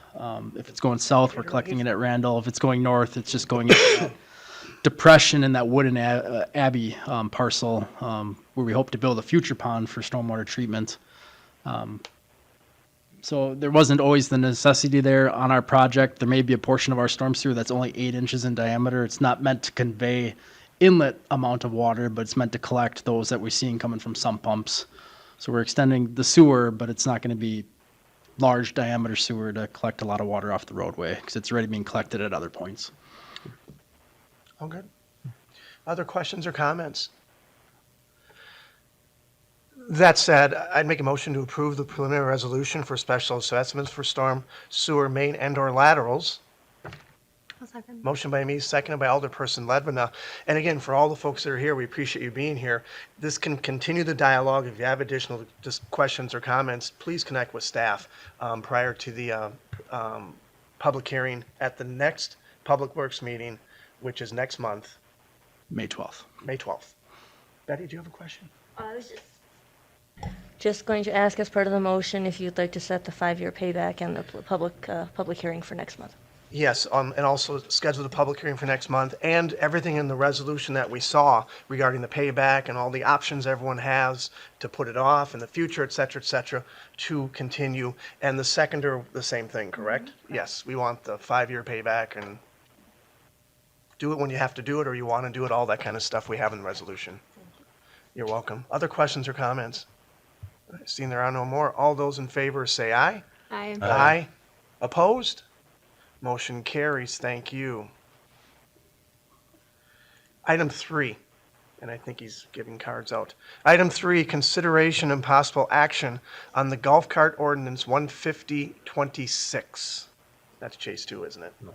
If it's going south, we're collecting it at Randall. If it's going north, it's just going into that depression in that Wooden Abbey parcel, where we hope to build a future pond for stormwater treatment. So there wasn't always the necessity there on our project. There may be a portion of our storm sewer that's only 8 inches in diameter. It's not meant to convey inlet amount of water, but it's meant to collect those that we're seeing coming from sump pumps. So we're extending the sewer, but it's not going to be large diameter sewer to collect a lot of water off the roadway because it's already being collected at other points. All good. Other questions or comments? That said, I'd make a motion to approve the preliminary resolution for special assessments for storm sewer main and/or laterals. I'll second. Motion by me, seconded by Alderperson Ledvina. And again, for all the folks that are here, we appreciate you being here. This can continue the dialogue. If you have additional questions or comments, please connect with staff prior to the public hearing at the next Public Works meeting, which is next month, May 12th. May 12th. Betty, do you have a question? I was just going to ask as part of the motion if you'd like to set the 5-year payback and the public hearing for next month. Yes, and also schedule the public hearing for next month, and everything in the resolution that we saw regarding the payback and all the options everyone has to put it off in the future, et cetera, to continue. And the second are the same thing, correct? Yes, we want the 5-year payback and do it when you have to do it, or you want to do it, all that kind of stuff we have in the resolution. You're welcome. Other questions or comments? Seeing there are no more, all those in favor say aye. Aye. Aye. Opposed? Motion carries. Thank you. Item 3, and I think he's giving cards out. Item 3, consideration and possible action on the golf cart ordinance 15026. That's Chase 2, isn't it? No,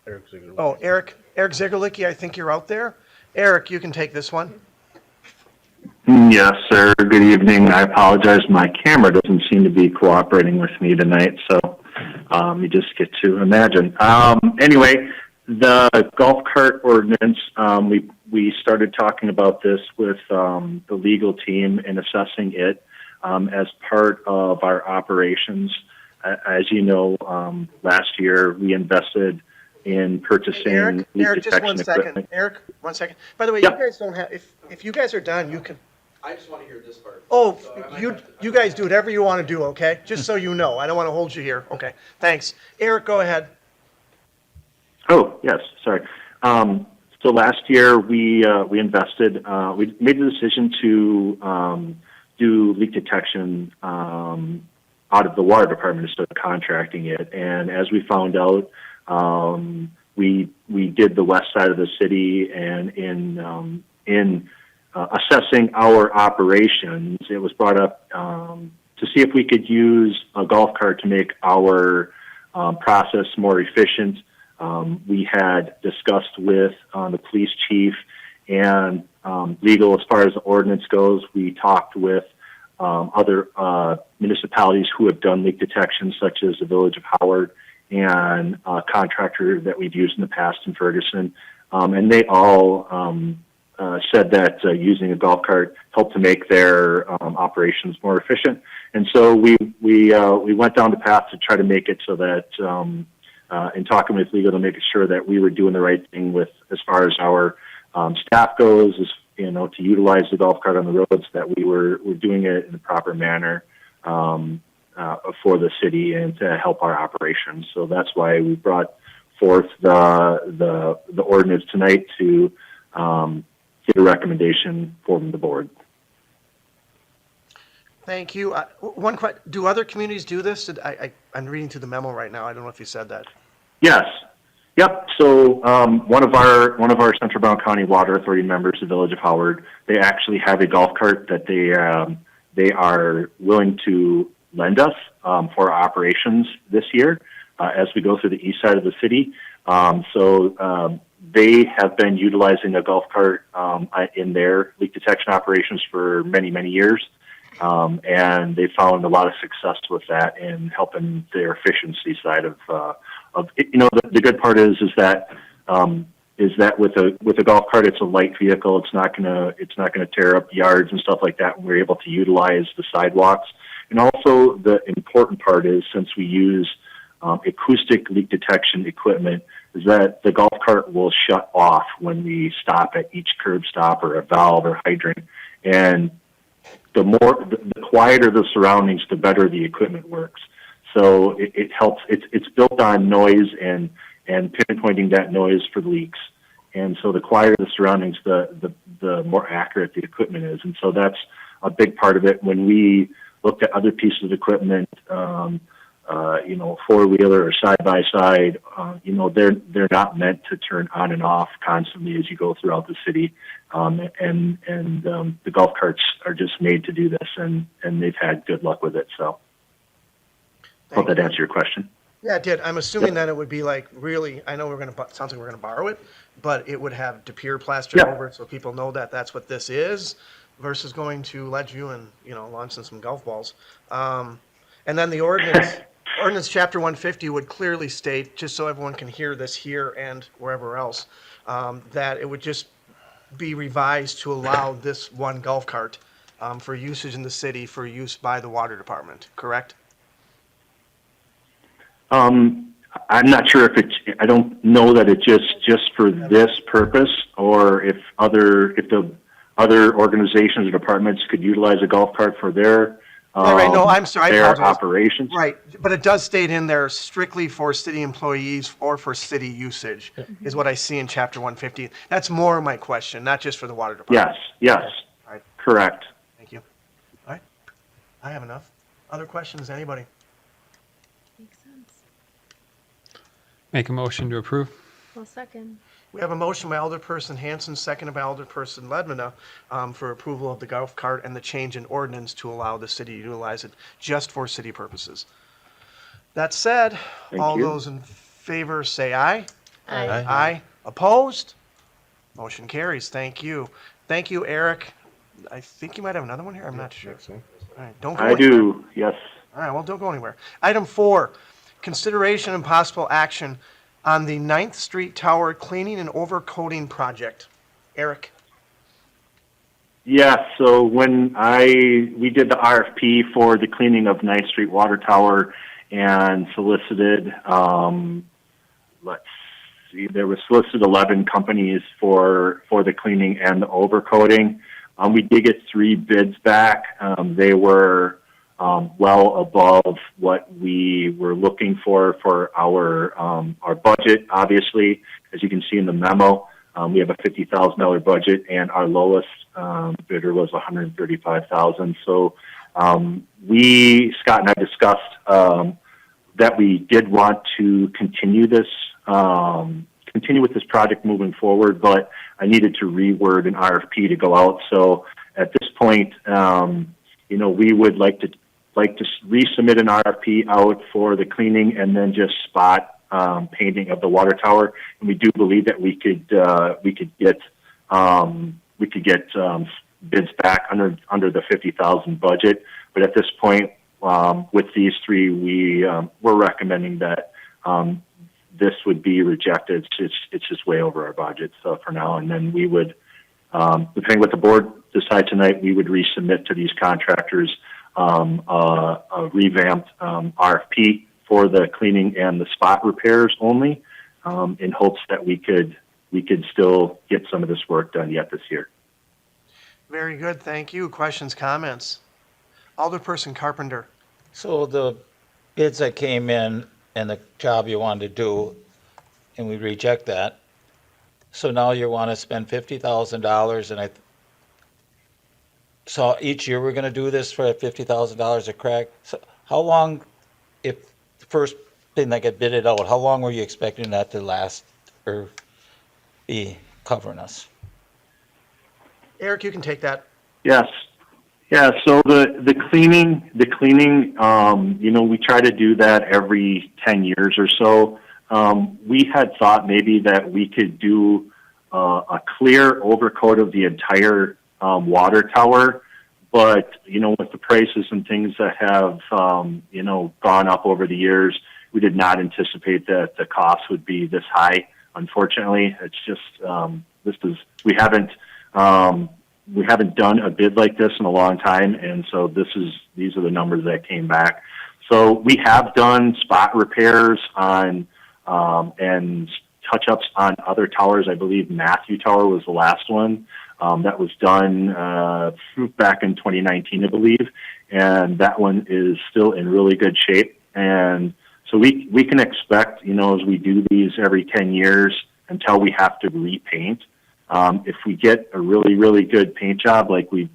Eric Ziegler. Oh, Eric Zigerlicki, I think you're out there. Eric, you can take this one. Yes, sir. Good evening. I apologize. My camera doesn't seem to be cooperating with me tonight, so you just get to imagine. Anyway, the golf cart ordinance, we started talking about this with the legal team and assessing it as part of our operations. As you know, last year we invested in purchasing Eric, just one second. equipment. Eric, 1 second. By the way, Yep. you guys don't have, if you guys are done, you can. I just want to hear this part. Oh, you guys do whatever you want to do, okay? Just so you know. I don't want to hold you here. Okay, thanks. Eric, go ahead. Oh, yes, sorry. So last year we invested, we made the decision to do leak detection out of the water department instead of contracting it. And as we found out, we did the west side of the city, and in assessing our operations, it was brought up to see if we could use a golf cart to make our process more efficient. We had discussed with the police chief and legal as far as the ordinance goes. We talked with other municipalities who have done leak detection, such as the Village of Howard and a contractor that we've used in the past in Ferguson. And they all said that using a golf cart helped to make their operations more efficient. And so we went down the path to try to make it so that in talking with legal to make sure that we were doing the right thing with as far as our staff goes, is, you know, to utilize the golf cart on the roads, that we were doing it in the proper manner for the city and to help our operations. So that's why we brought forth the ordinance tonight to get a recommendation from the board. Thank you. One question, do other communities do this? I'm reading through the memo right now. I don't know if you said that. Yes. Yep. So one of our Central Brown County Water Authority members, the Village of Howard, they actually have a golf cart that they are willing to lend us for our operations this year as we go through the east side of the city. So they have been utilizing a golf cart in their leak detection operations for many, many years. And they found a lot of success with that in helping their efficiency side of the good part is that with a golf cart, it's a light vehicle. It's not gonna tear up yards and stuff like that. And we're able to utilize the sidewalks. And also the important part is, since we use acoustic leak detection equipment, is that the golf cart will shut off when we stop at each curb stop or a valve or hydrant. And the quieter the surroundings, the better the equipment works. So it helps. It's built on noise and pinpointing that noise for leaks. And so the quieter the surroundings, the more accurate the equipment is. And so that's a big part of it. When we looked at other pieces of equipment, four-wheeler or side-by-side, they're not meant to turn on and off constantly as you go throughout the city. And the golf carts are just made to do this, and they've had good luck with it. So hope that answered your question. Yeah, it did. I'm assuming that it would be like really, I know sounds like we're gonna borrow it, but it would have De Pere plastered over it so people know that that's what this is versus going to Ledgeview and, launching some golf balls. And then the ordinance chapter 150 would clearly state, just so everyone can hear this here and wherever else, that it would just be revised to allow this one golf cart for usage in the city for use by the water department, correct? I'm not sure if I don't know that it's just for this purpose, or if the other organizations or departments could utilize a golf cart for their right. No, I'm sorry. I their apologize. operations. Right, but it does state in there strictly for city employees or for city usage is what I see in chapter 150. That's more my question, not just for the water department. Yes, All right. correct. Thank you. All right, I have enough. Other questions, anybody? Makes sense. Make a motion to approve. Well, second. We have a motion by Alderperson Hanson, seconded by Alderperson Ledmina, for approval of the golf cart and the change in ordinance to allow the city to utilize it just for city purposes. That said, all those in favor say aye. Aye. Aye. Opposed? Motion carries. Thank you. Thank you, Eric. I think you might have another one here. I'm not sure. All right, don't go I anywhere. do. Yes. All right, well, don't go anywhere. Item 4, consideration and possible action on the 9th Street Tower cleaning and overcoating project. Eric? Yeah, so when we did the RFP for the cleaning of 9th Street Water Tower and solicited, there were solicited 11 companies for the cleaning and the overcoating. We did get 3 bids back. They were well above what we were looking for our budget. Obviously, as you can see in the memo, we have a $50,000 budget, and our lowest bidder was $135,000. So Scott and I discussed that we did want to continue with this project moving forward, but I needed to reword an RFP to go out. So at this point, we would like to resubmit an RFP out for the cleaning and then just spot painting of the water tower. And we do believe that we could get bids back under the $50,000 budget. But at this point, with these 3, we're recommending that this would be rejected. It's just way over our budget. So for now, and then we would, depending what the board decides tonight, we would resubmit to these contractors a revamped RFP for the cleaning and the spot repairs only, in hopes that we could still get some of this work done yet this year. Very good, thank you. Questions, comments? Alderperson Carpenter. So the bids that came in and the job you wanted to do, and we reject that. So now you want to spend $50,000, and so each year we're going to do this for $50,000 a crack. So how long, if the first thing that get bidded out, how long were you expecting that to last or be covering us? Eric, you can take that. Yes. Yeah, so the cleaning, we try to do that every 10 years or so. We had thought maybe that we could do a clear overcoat of the entire water tower, but with the prices and things that have gone up over the years, we did not anticipate that the cost would be this high. Unfortunately, it's just we haven't done a bid like this in a long time, and so these are the numbers that came back. So we have done spot repairs on and touch-ups on other towers. I believe Matthew Tower was the last one that was done back in 2019, I believe, and that one is still in really good shape. And so we can expect, as we do these every 10 years until we have to repaint, if we get a really, really good paint job like we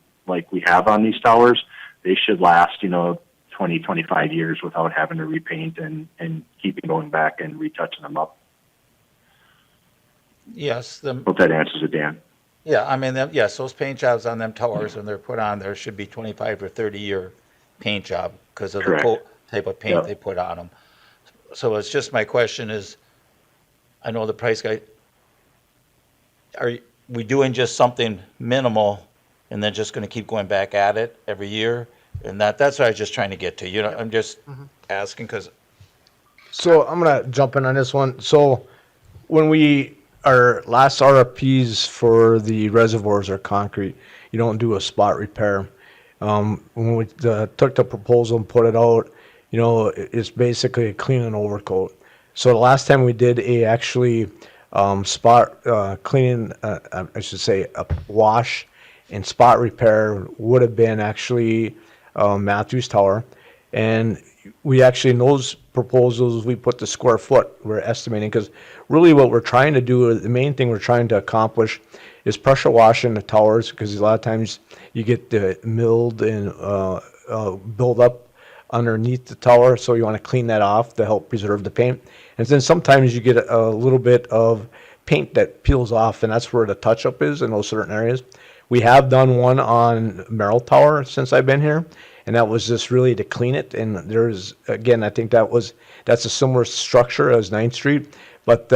have on these towers, they should last, 20, 25 years without having to repaint and keeping going back and retouching them up. Yes, Hope that answers it, Dan. yeah, I mean, yes, those paint jobs on them towers, when they're put on there, should be 25 or 30-year paint job because of Correct. the type of paint Yep. they put on them. So it's just, my question is, I know the price guy, are we doing just something minimal and then just going to keep going back at it every year? And that's what I was just trying to get to. I'm just asking because So I'm gonna jump in on this one. So when our last RFPs for the reservoirs are concrete, you don't do a spot repair. When we took the proposal and put it out, it's basically a clean and overcoat. So the last time we did spot cleaning, I should say a wash and spot repair would have been actually Matthews Tower. And we actually, in those proposals, we put the square foot we're estimating, because really what we're trying to do, the main thing we're trying to accomplish is pressure washing the towers, because a lot of times you get the milled and build up underneath the tower, so you want to clean that off to help preserve the paint. And then sometimes you get a little bit of paint that peels off, and that's where the touch-up is in those certain areas. We have done one on Merrill Tower since I've been here, and that was just really to clean it. And there's, again, I think that's a similar structure as 9th Street, but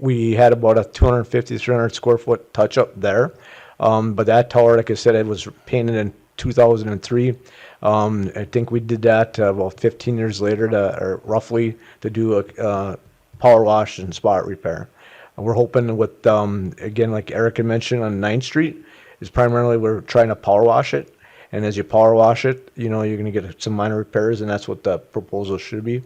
we had about a 250, 300 square foot touch-up there. But that tower, like I said, it was painted in 2003. I think we did that about 15 years later, or roughly, to do a power wash and spot repair. And we're hoping with, again, like Eric had mentioned on 9th Street, is primarily we're trying to power wash it. And as you power wash it, you're going to get some minor repairs, and that's what the proposal should be.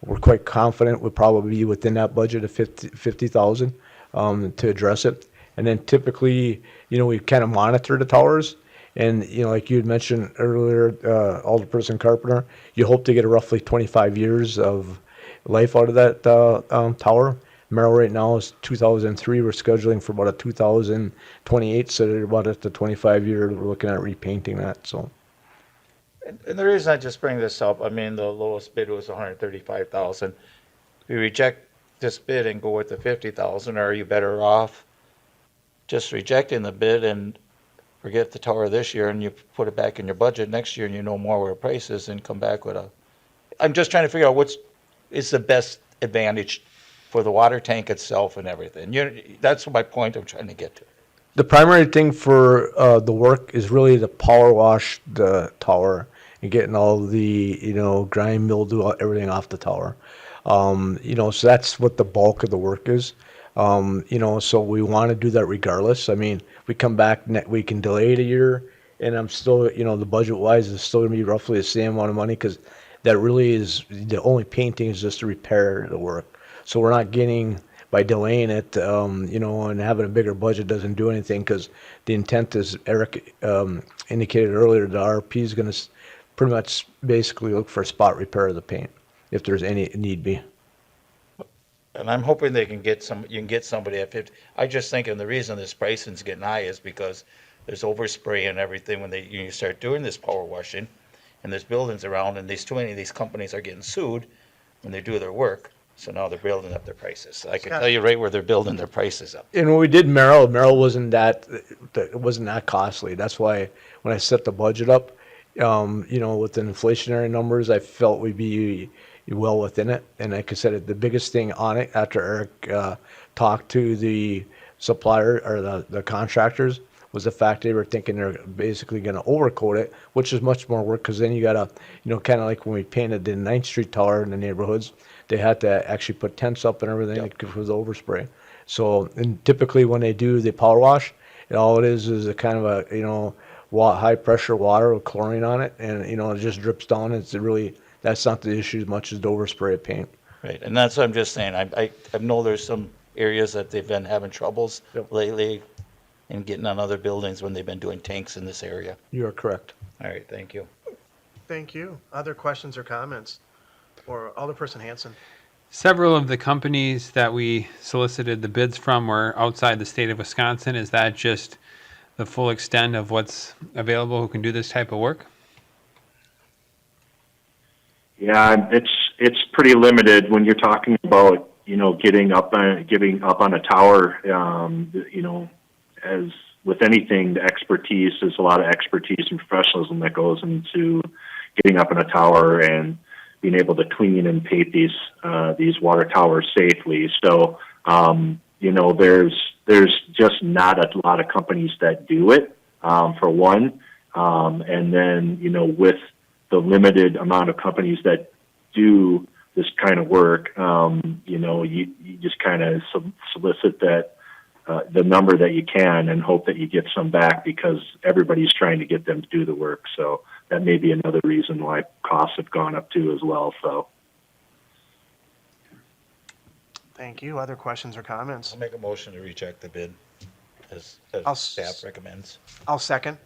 We're quite confident we'll probably be within that budget of 50,000 to address it. And then typically, we kind of monitor the towers. And, like you had mentioned earlier, Alderperson Carpenter, you hope to get roughly 25 years of life out of that tower. Merrill right now is 2003. We're scheduling for about a 2028, so they're about at the 25-year. We're looking at repainting that. So, and the reason I just bring this up, I mean, the lowest bid was 135,000. If we reject this bid and go with the 50,000, are you better off just rejecting the bid and forget the tower this year, and you put it back in your budget next year, and you know more where the price is, and come back with I'm just trying to figure out what's is the best advantage for the water tank itself and everything. That's my point I'm trying to get to. the primary thing for the work is really to power wash the tower and getting all the, grime, mildew, everything off the tower. So that's what the bulk of the work is. So we want to do that regardless. I mean, we come back, we can delay it a year, and I'm still, the budget-wise is still going to be roughly the same amount of money, because that really is, the only painting is just to repair the work. So we're not getting, by delaying it, and having a bigger budget doesn't do anything, because the intent, is Eric indicated earlier, the RP is going to pretty much basically look for a spot repair of the paint, if there's any need be. And I'm hoping you can get somebody at 50. I just thinking the reason this pricing's getting high is because there's overspray and everything when you start doing this power washing, and there's buildings around, and too many of these companies are getting sued when they do their work. So now they're building up their prices. I can tell you right where they're building their prices up. And when we did Merrill wasn't that costly. That's why when I set the budget up, with the inflationary numbers, I felt we'd be well within it. And like I said, the biggest thing on it, after Eric talked to the supplier or the contractors, was the fact they were thinking they're basically going to overcoat it, which is much more work, because then you got to, kind of like when we painted the 9th Street Tower in the neighborhoods, they had to actually put tents up and everything for the overspray. So, and typically when they do the power wash, all it is a kind of a, you know, high pressure water with chlorine on it, and, you know, it just drips down. It's really, that's not the issue as much as the overspray of paint. Right, and that's what I'm just saying. I know there's some areas that they've been having troubles lately in getting on other buildings when they've been doing tanks in this area. You are correct. All right, thank you. Thank you. Other questions or comments? Or Alderperson Hanson? Several of the companies that we solicited the bids from were outside the state of Wisconsin. Is that just the full extent of what's available who can do this type of work? Yeah, it's pretty limited when you're talking about, you know, getting up on a tower. You know, as with anything, the expertise, there's a lot of expertise and professionalism that goes into getting up in a tower and being able to clean and paint these water towers safely. So, you know, there's just not a lot of companies that do it, for one. And then, you know, with the limited amount of companies that do this kind of work, you know, you just kind of solicit that, the number that you can and hope that you get some back because everybody's trying to get them to do the work. So that may be another reason why costs have gone up too as well. So. Thank you. Other questions or comments? I'll make a motion to reject the bid as staff recommends. I'll second.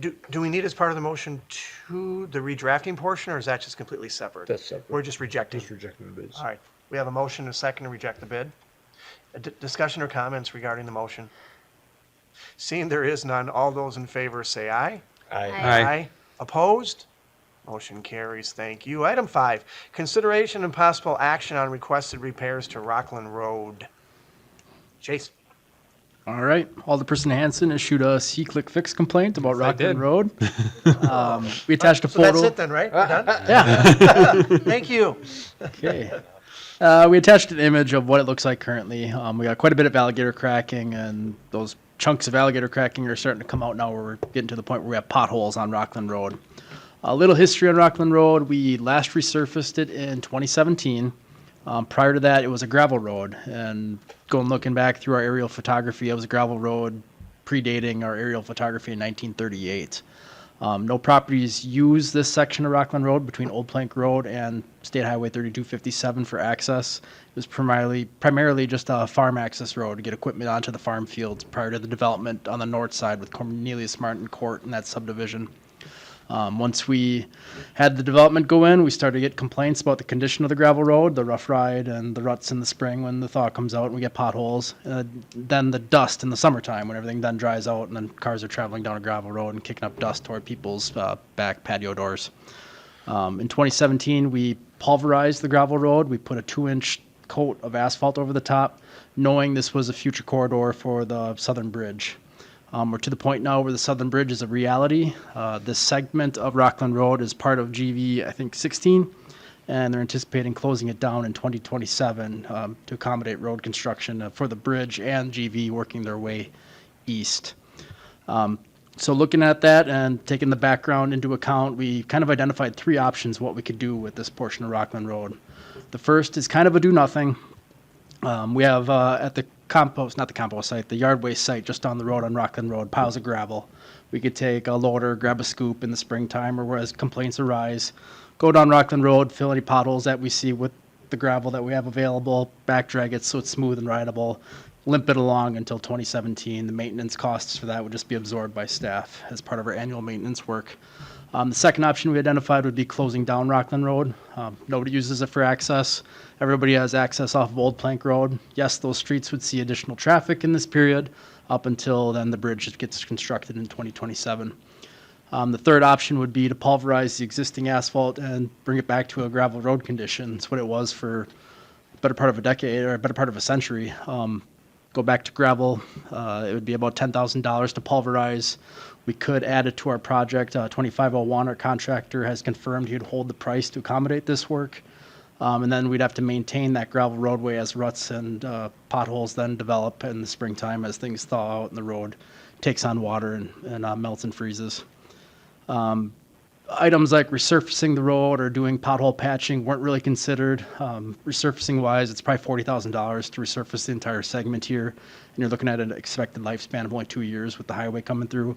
Do we need as part of the motion to the redrafting portion, or is that just completely separate? That's separate. We're just rejecting? Just rejecting the bids. All right. We have a motion and a second to reject the bid. Discussion or comments regarding the motion? Seeing there is none, all those in favor say aye. Aye. Aye. Opposed? Motion carries. Thank you. Item 5, consideration and possible action on requested repairs to Rockland Road. Chase. All right, Alderperson Hanson issued a C-click fix complaint about Yes, I did. Rockland Road. We attached a So that's photo. it then, right? We're done? Yeah. Thank you. Okay. We attached an image of what it looks like currently. We got quite a bit of alligator cracking, and those chunks of alligator cracking are starting to come out now where we're getting to the point where we have potholes on Rockland Road. A little history on Rockland Road. We last resurfaced it in 2017. Prior to that, it was a gravel road, and looking back through our aerial photography, it was a gravel road predating our aerial photography in 1938. No properties use this section of Rockland Road between Old Plank Road and State Highway 3257 for access. It was primarily just a farm access road to get equipment onto the farm fields prior to the development on the north side with Cornelius Martin Court and that subdivision. Once we had the development go in, we started to get complaints about the condition of the gravel road, the rough ride, and the ruts in the spring when the thaw comes out and we get potholes. Then the dust in the summertime when everything then dries out and then cars are traveling down a gravel road and kicking up dust toward people's back patio doors. In 2017, we pulverized the gravel road. We put a 2-inch coat of asphalt over the top, knowing this was a future corridor for the Southern Bridge. We're to the point now where the Southern Bridge is a reality. This segment of Rockland Road is part of GV, I think, 16, and they're anticipating closing it down in 2027 to accommodate road construction for the bridge and GV working their way east. So looking at that and taking the background into account, we kind of identified 3 options what we could do with this portion of Rockland Road. The first is kind of a do-nothing. We have at the the yard waste site just down the road on Rockland Road, piles of gravel. We could take a loader, grab a scoop in the springtime or as complaints arise, go down Rockland Road, fill any potholes that we see with the gravel that we have available, back drag it so it's smooth and rideable, limp it along until 2017. The maintenance costs for that would just be absorbed by staff as part of our annual maintenance work. The second option we identified would be closing down Rockland Road. Nobody uses it for access. Everybody has access off of Old Plank Road. Yes, those streets would see additional traffic in this period up until then the bridge gets constructed in 2027. The third option would be to pulverize the existing asphalt and bring it back to a gravel road condition. It's what it was for a better part of a decade or a better part of a century. Go back to gravel. It would be about $10,000 to pulverize. We could add it to our project. 2501, our contractor, has confirmed he'd hold the price to accommodate this work. And then we'd have to maintain that gravel roadway as ruts and potholes then develop in the springtime as things thaw out and the road takes on water and melts and freezes. items like resurfacing the road or doing pothole patching weren't really considered. Resurfacing wise, it's probably $40,000 to resurface the entire segment here. And you're looking at an expected lifespan of only 2 years with the highway coming through.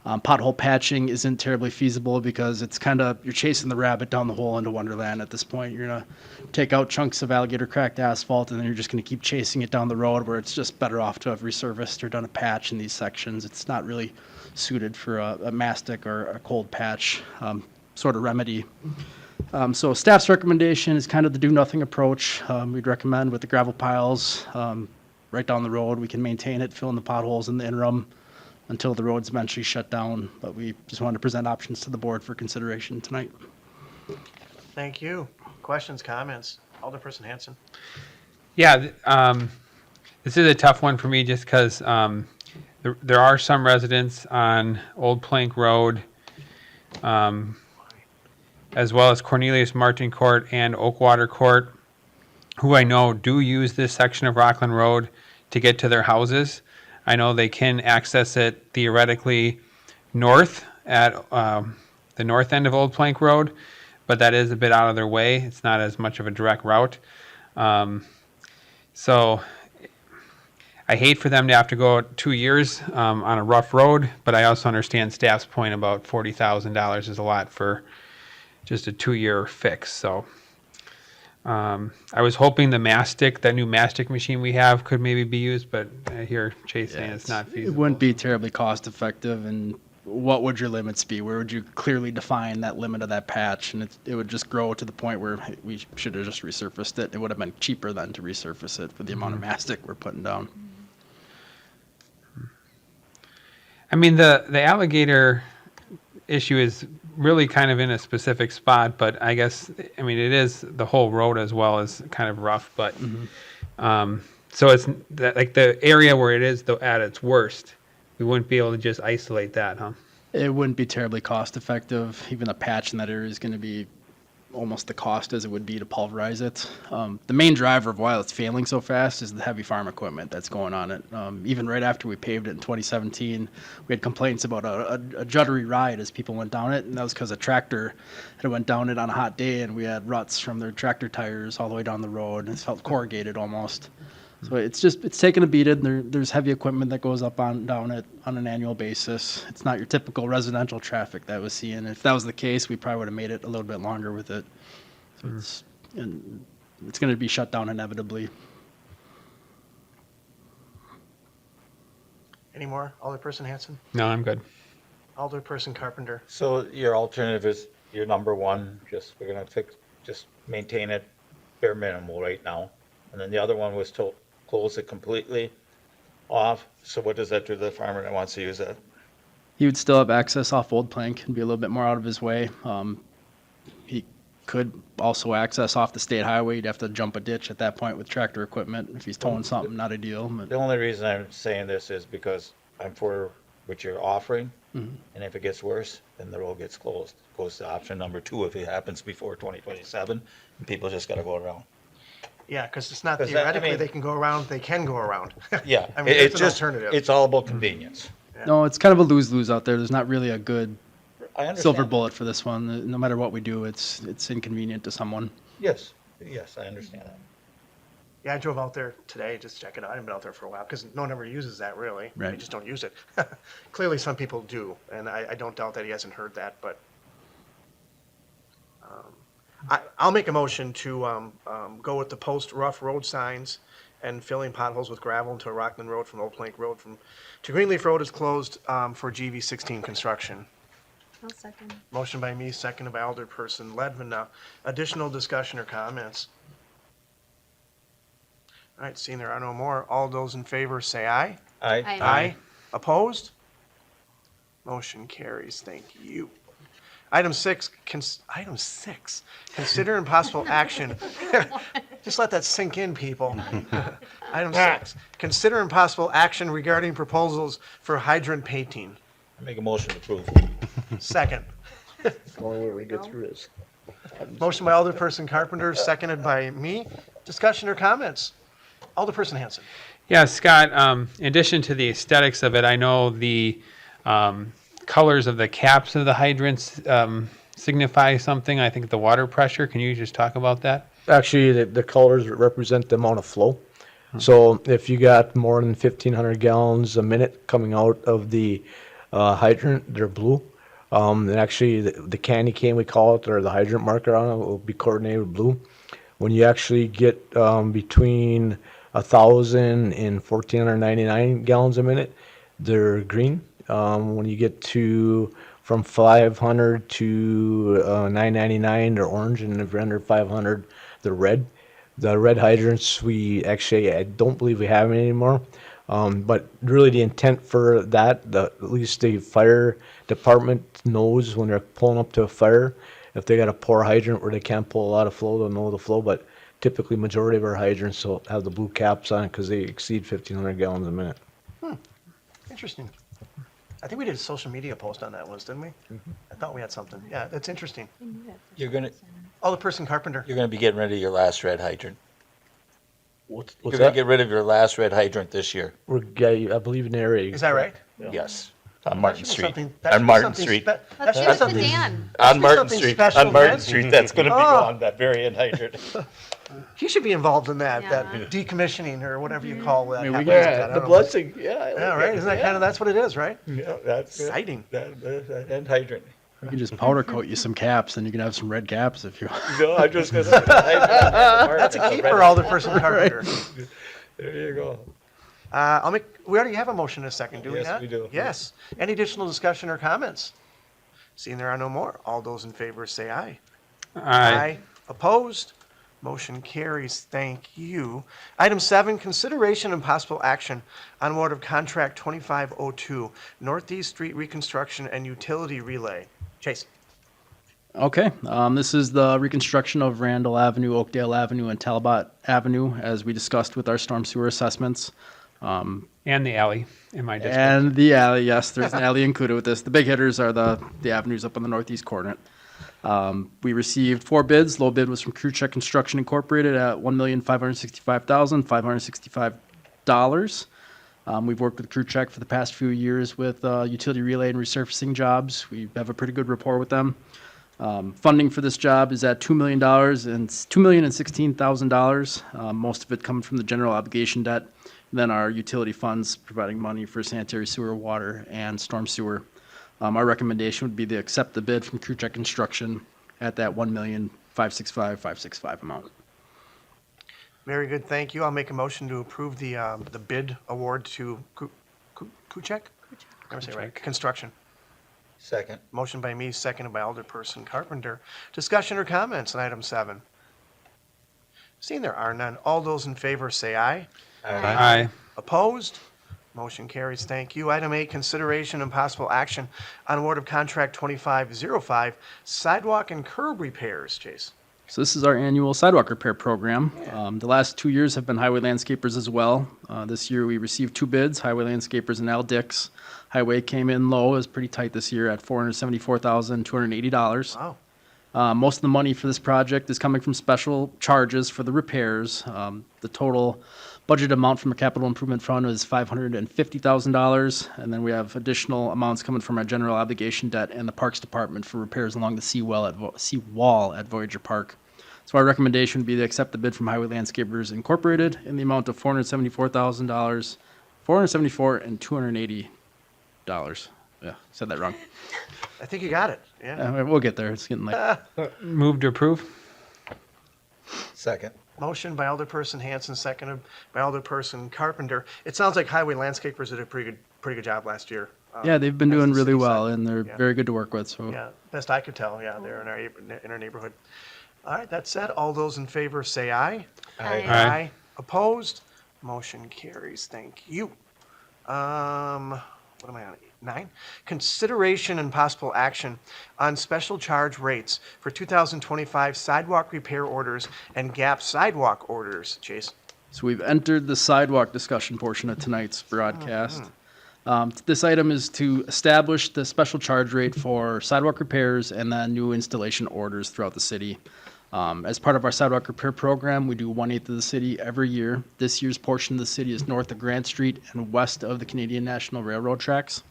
Pothole patching isn't terribly feasible because it's kind of, you're chasing the rabbit down the hole into Wonderland at this point. You're going to take out chunks of alligator cracked asphalt and then you're just going to keep chasing it down the road, where it's just better off to have resurfaced or done a patch in these sections. It's not really suited for a mastic or a cold patch sort of remedy. So staff's recommendation is kind of the do nothing approach. We'd recommend with the gravel piles right down the road, we can maintain it, fill in the potholes in the interim until the road's eventually shut down. But we just wanted to present options to the board for consideration tonight. Thank you. Questions, comments? Alderperson Hanson. Yeah, this is a tough one for me just because there are some residents on Old Plank Road, as well as Cornelius Martin Court and Oakwater Court, who I know do use this section of Rockland Road to get to their houses. I know they can access it theoretically north at the north end of Old Plank Road, but that is a bit out of their way. It's not as much of a direct route. So I hate for them to have to go 2 years on a rough road, but I also understand staff's point about $40,000 is a lot for just a 2-year fix. So I was hoping the mastic, that new mastic machine we have, could maybe be used, but I hear Chase saying it's not feasible. It wouldn't be terribly cost effective. And what would your limits be? Where would you clearly define that limit of that patch? And it would just grow to the point where we should have just resurfaced it. It would have been cheaper then to resurface it for the amount of mastic we're putting down. I mean, the alligator issue is really kind of in a specific spot, but I guess, I mean, it is the whole road as well as kind of rough, but so it's that, like the area where it is at its worst, we wouldn't be able to just isolate that, huh? It wouldn't be terribly cost effective. Even a patch in that area is going to be almost the cost as it would be to pulverize it. The main driver of why it's failing so fast is the heavy farm equipment that's going on it. Even right after we paved it in 2017, we had complaints about a juddery ride as people went down it, and that was because a tractor had went down it on a hot day, and we had ruts from their tractor tires all the way down the road, and it felt corrugated almost. So it's taking a beating. There's heavy equipment that goes up down it on an annual basis. It's not your typical residential traffic that we're seeing. If that was the case, we probably would have made it a little bit longer with it. So it's going to be shut down inevitably. Any more? Alderperson Hanson? No, I'm good. Alderperson Carpenter? So your alternative is your number one, we're gonna just maintain it bare minimal right now. And then the other one was to close it completely off. So what does that do to the farmer that wants to use that? He would still have access off Old Plank and be a little bit more out of his way. He could also access off the state highway. You'd have to jump a ditch at that point with tractor equipment if he's towing something, not ideal. But The only reason I'm saying this is because I'm for what you're offering. And if it gets worse, then the road gets closed. Goes to option number 2 if it happens before 2027, and people just gotta go around. Yeah, because it's not 'Cause that- I theoretically mean- they can go around, they can go around. Yeah, I mean, it's it's an just, alternative. it's all about convenience. no, it's kind of a lose-lose out there. There's not really a good I understand. silver bullet for this one. No matter what we do, it's inconvenient to someone. Yes, I understand that. Yeah, I drove out there today, just check it out. I haven't been out there for a while, because no one ever uses that, really. They Right. just don't use it. Clearly, some people do, and I don't doubt that he hasn't heard that, but I'll make a motion to go with the post-rough road signs and filling potholes with gravel until Rockland Road from Old Plank Road to Greenleaf Road is closed for GV16 construction. I'll second. Motion by me, seconded by Alderperson Ledvin. Additional discussion or comments? All right, seeing there are no more, all those in favor say aye. Aye. Aye. Opposed? Motion carries. Thank you. Item 6, consider and possible action. Just let that sink in, people. Item 6, consider and possible action regarding proposals for hydrant painting. I make a motion to approve. Second. Only way we get through this. Motion by Alderperson Carpenter, seconded by me. Discussion or comments? Alderperson Hanson. Yeah, Scott, in addition to the aesthetics of it, I know the colors of the caps of the hydrants signify something. I think the water pressure. Can you just talk about that? Actually, the colors represent the amount of flow. So if you got more than 1,500 gallons a minute coming out of the hydrant, they're blue. And actually, the candy cane, we call it, or the hydrant marker on it, will be coordinated with blue. When you actually get between 1,000 and 1,499 gallons a minute, they're green. When you get to from 500 to 999, they're orange, and if you're under 500, they're red. The red hydrants, I don't believe we have any anymore. But really the intent for that, at least the fire department knows when they're pulling up to a fire, if they got a poor hydrant where they can't pull a lot of flow, they'll know the flow. But typically majority of our hydrants will have the blue caps on because they exceed 1,500 gallons a minute. Interesting. I think we did a social media post on that once, didn't we? I thought we had something. Yeah, that's interesting. You're gonna, Alderperson Carpenter. you're gonna be getting rid of your last red hydrant. What's You're gonna that? get rid of your last red hydrant this year. I believe in the area. Is that right? Yes, on Martin That should be Street. something- that should On be Martin something Street. That Let's should give be it to something. Dan. That should On be Martin something Street, special, on Martin man. Street, that's gonna be Oh. gone, that very end hydrant. He should be involved in that Yeah. decommissioning or whatever you call that. Maybe we happens. can- I Yeah, don't the know. blessing, yeah. Yeah, right. Isn't that kind of, that's what it is, right? Yeah, that's Exciting. that end hydrant. We can just powder coat you some caps, and you can have some red caps if you want. No, I'm just gonna say the hydrant. That's a keeper, Alderperson Carpenter. There you go. We already have a motion in a second, do we Yes, not? we do. Yes. Any additional discussion or comments? Seeing there are no more, all those in favor say aye. Aye. Opposed? Motion carries. Thank you. Item 7, consideration and possible action on award of contract 2502, Northeast Street Reconstruction and Utility Relay. Chase. Okay, this is the reconstruction of Randall Avenue, Oakdale Avenue, and Talbot Avenue, as we discussed with our storm sewer assessments. And the alley in my district. And the alley, yes, there's an alley included with this. The big hitters are the avenues up on the northeast quadrant. We received 4 bids. Low bid was from Crew Check Construction Incorporated at $1,565,565. We've worked with Crew Check for the past few years with utility relay and resurfacing jobs. We have a pretty good rapport with them. Funding for this job is at $2 million and $2,016,000. Most of it coming from the general obligation debt. And then our utility funds providing money for sanitary sewer, water, and storm sewer. Our recommendation would be to accept the bid from Crew Check Construction at that $1,565,565 amount. Very good, thank you. I'll make a motion to approve the bid award to Kuchek? Never say it right. Construction. Second. Motion by me, seconded by Alderperson Carpenter. Discussion or comments on item 7? Seeing there are none, all those in favor say aye. Aye. Opposed? Motion carries. Thank you. Item 8, consideration and possible action on award of contract 2505, Sidewalk and Curb Repairs. Chase. So this is our annual sidewalk repair program. The last 2 years have been Highway Landscapers as well. This year we received 2 bids, Highway Landscapers and Al Dix. Highway came in low, it was pretty tight this year at $474,280. Wow. Most of the money for this project is coming from special charges for the repairs. The total budget amount from a capital improvement fund is $550,000, and then we have additional amounts coming from our general obligation debt and the Parks Department for repairs along the seawall at Voyager Park. So our recommendation would be to accept the bid from Highway Landscapers Incorporated in the amount of $474,000, $474 and $280. Yeah, said that wrong. I think you got it. Yeah. We'll get there. It's getting late. Move to approve. Second. Motion by Alderperson Hanson, seconded by Alderperson Carpenter. It sounds like Highway Landscapers did a pretty good job last year. Yeah, they've been doing That's the really city well, side. and they're Yeah. very good to work with. So Yeah, best I could tell. Yeah, they're in our neighborhood. All right, that said, all those in favor say aye. Aye. Opposed? Motion carries. Thank you. What am I on? 9. Consideration and possible action on special charge rates for 2025 sidewalk repair orders and gap sidewalk orders. Chase. So we've entered the sidewalk discussion portion of tonight's broadcast. This item is to establish the special charge rate for sidewalk repairs and then new installation orders throughout the city. As part of our sidewalk repair program, we do 1/8 of the city every year. This year's portion of the city is north of Grant Street and west of the Canadian National Railroad tracks.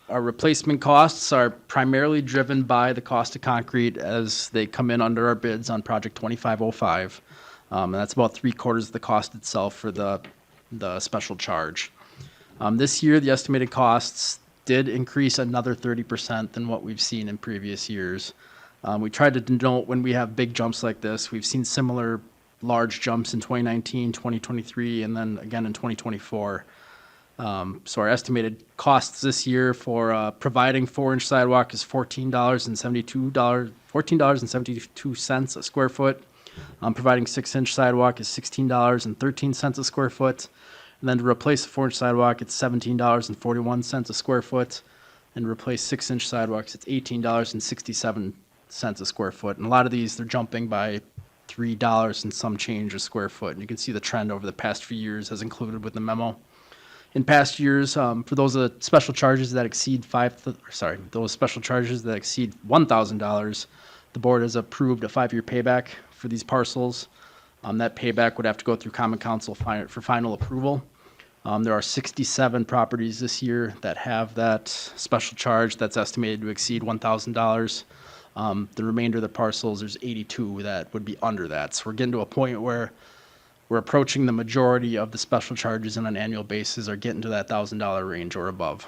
Our replacement costs are primarily driven by the cost of concrete as they come in under our bids on project 2505. And that's about 3/4 of the cost itself for the special charge. This year, the estimated costs did increase another 30% than what we've seen in previous years. We tried to denote when we have big jumps like this. We've seen similar large jumps in 2019, 2023, and then again in 2024. So our estimated costs this year for providing 4-inch sidewalk is $14.72 a square foot. Providing 6-inch sidewalk is $16.13 a square foot. And then to replace a 4-inch sidewalk, it's $17.41 a square foot. And to replace 6-inch sidewalks, it's $18.67 a square foot. And a lot of these, they're jumping by $3 and some change a square foot. And you can see the trend over the past few years as included with the memo. In past years, for those special charges that exceed $1,000, the board has approved a 5-year payback for these parcels. That payback would have to go through Common Council for final approval. There are 67 properties this year that have that special charge that's estimated to exceed $1,000. The remainder of the parcels, there's 82 that would be under that. So we're getting to a point where we're approaching the majority of the special charges on an annual basis are getting to that $1,000 range or above.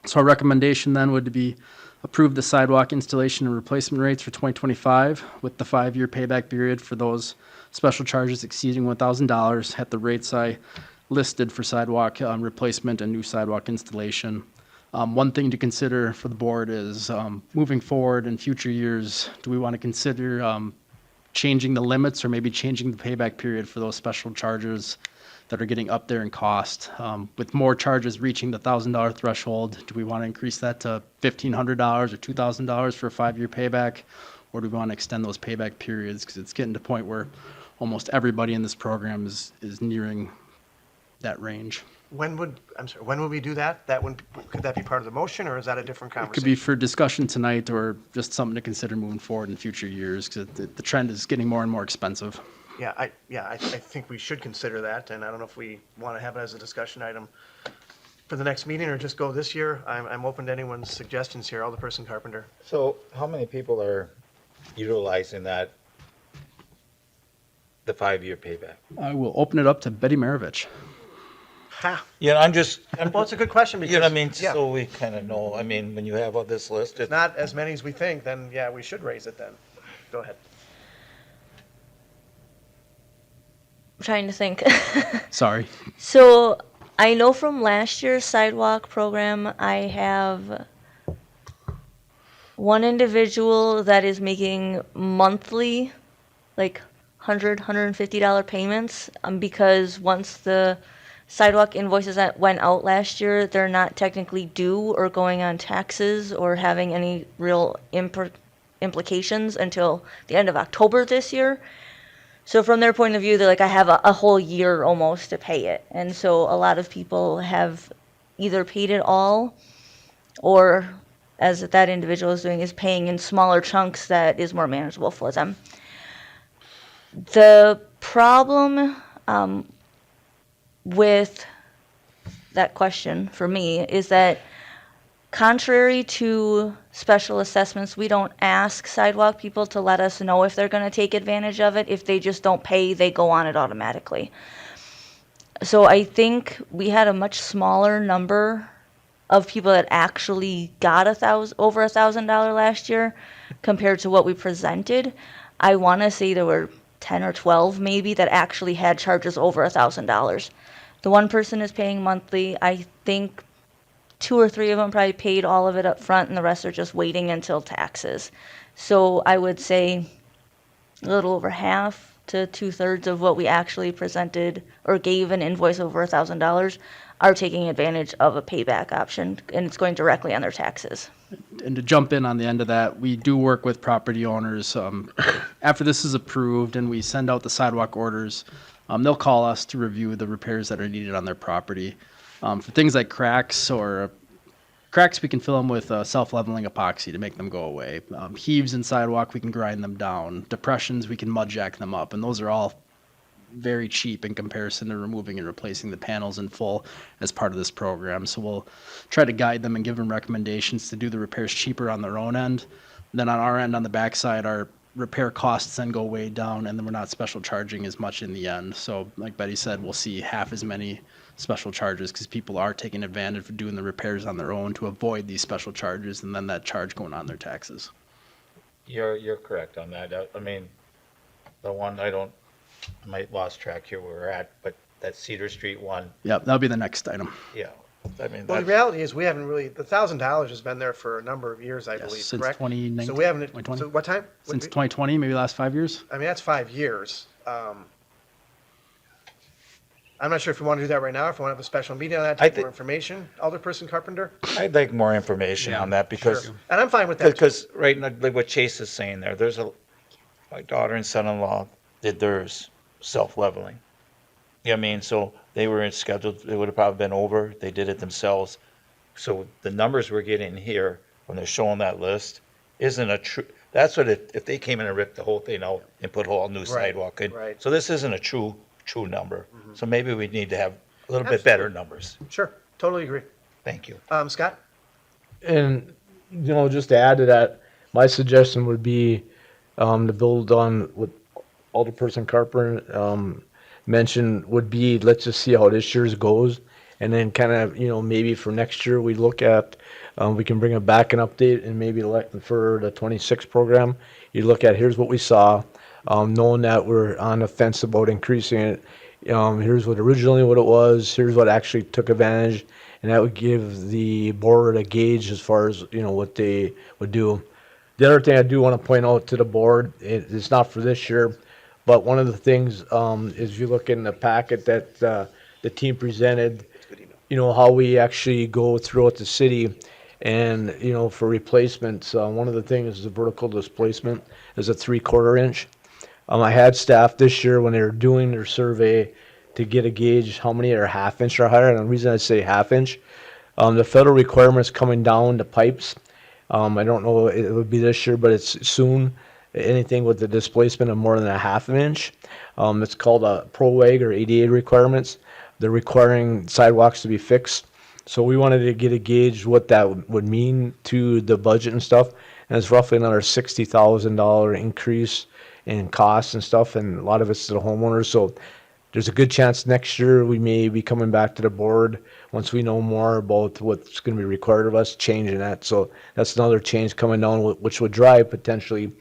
So our recommendation then would be approve the sidewalk installation and replacement rates for 2025 with the 5-year payback period for those special charges exceeding $1,000 at the rates I listed for sidewalk replacement and new sidewalk installation. One thing to consider for the board is moving forward in future years, do we want to consider changing the limits or maybe changing the payback period for those special charges that are getting up there in cost? With more charges reaching the $1,000 threshold, do we want to increase that to $1,500 or $2,000 for a 5-year payback? Or do we want to extend those payback periods? Because it's getting to a point where almost everybody in this program is nearing that range. When would we do that? Could that be part of the motion, or is that a different It could conversation? be for discussion tonight or just something to consider moving forward in future years because the trend is getting more and more expensive. I think we should consider that, and I don't know if we want to have it as a discussion item for the next meeting or just go this year. I'm open to anyone's suggestions here. Alderperson Carpenter. So how many people are utilizing the 5-year payback? I will open it up to Betty Maravich. Ha. Yeah, Well, it's a good question because, you know what I mean, yeah, so we kind of know, I mean, when you have all this list, it's not as many as we think, then yeah, we should raise it then. Go ahead. I'm trying to think. Sorry. So I know from last year's sidewalk program, I have one individual that is making monthly, like $150 payments, because once the sidewalk invoices that went out last year, they're not technically due or going on taxes or having any real implications until the end of October this year. So from their point of view, they're like, I have a whole year almost to pay it. And so a lot of people have either paid it all or, as that individual is doing, is paying in smaller chunks that is more manageable for them. The problem with that question for me is that contrary to special assessments, we don't ask sidewalk people to let us know if they're going to take advantage of it. If they just don't pay, they go on it automatically. So I think we had a much smaller number of people that actually got over $1,000 last year compared to what we presented. I want to say there were 10 or 12 maybe that actually had charges over $1,000. The one person is paying monthly. I think 2 or 3 of them probably paid all of it up front, and the rest are just waiting until taxes. So I would say a little over half to 2/3 of what we actually presented or gave an invoice over $1,000 are taking advantage of a payback option, and it's going directly on their taxes. And to jump in on the end of that, we do work with property owners. After this is approved and we send out the sidewalk orders, they'll call us to review the repairs that are needed on their property. For things like cracks, we can fill them with self-leveling epoxy to make them go away. Heaves in sidewalk, we can grind them down. Depressions, we can mud jack them up. And those are all very cheap in comparison to removing and replacing the panels in full as part of this program. So we'll try to guide them and give them recommendations to do the repairs cheaper on their own end. Then on our end, on the backside, our repair costs then go way down, and then we're not special charging as much in the end. So like Betty said, we'll see half as many special charges because people are taking advantage of doing the repairs on their own to avoid these special charges and then that charge going on their taxes. You're correct on that. I mean, the one I might lost track here where we're at, but that Cedar Street one, Yep, that'll be the next item. yeah. I mean, Well, the that's, reality is we haven't really, the $1,000 has been there for a number of years, I Yes, believe, since correct? 2019, So we haven't, 2020. so what time? Since 2020, maybe last 5 years. I mean, that's 5 years. I'm not sure if we want to do that right now, if we want to have a special meeting on that, I take more thi- information. Alderperson Carpenter? I'd like more information on that because, And I'm fine with that. too. because right now, like what Chase is saying there, my daughter and son-in-law did theirs self-leveling. You know what I mean? So they were scheduled, it would have probably been over. They did it themselves. So the numbers we're getting here, when they're showing that list, isn't a true, that's what if they came in and ripped the whole thing out and put a whole new sidewalk in. right. So this isn't a true number. So maybe we need to have a little bit better numbers. Sure, totally agree. Thank you. Scott? And, just to add to that, my suggestion would be to build on what Alderperson Carpenter mentioned would be, let's just see how this year's goes. And then kind of, maybe for next year, we look at, we can bring it back an update and maybe for the 26 program, you look at, here's what we saw, knowing that we're on the fence about increasing it. Here's what it was, here's what actually took advantage, and that would give the board a gauge as far as, what they would do. The other thing I do want to point out to the board, it's not for this year, but one of the things is you look in the packet that the team presented, how we actually go throughout the city and, for replacements. One of the things is the vertical displacement is a 3/4 inch. I had staff this year when they were doing their survey to get a gauge how many are 1/2 inch or higher. And the reason I say 1/2 inch, the federal requirements coming down to pipes. I don't know, it would be this year, but it's soon. Anything with the displacement of more than 1/2 inch. It's called a ProWag or ADA requirements. They're requiring sidewalks to be fixed. So we wanted to get a gauge what that would mean to the budget and stuff. And it's roughly another $60,000 increase in costs and stuff, and a lot of it's to the homeowners. So there's a good chance next year we may be coming back to the board once we know more about what's going to be required of us, changing that. So that's another change coming down, which would drive potentially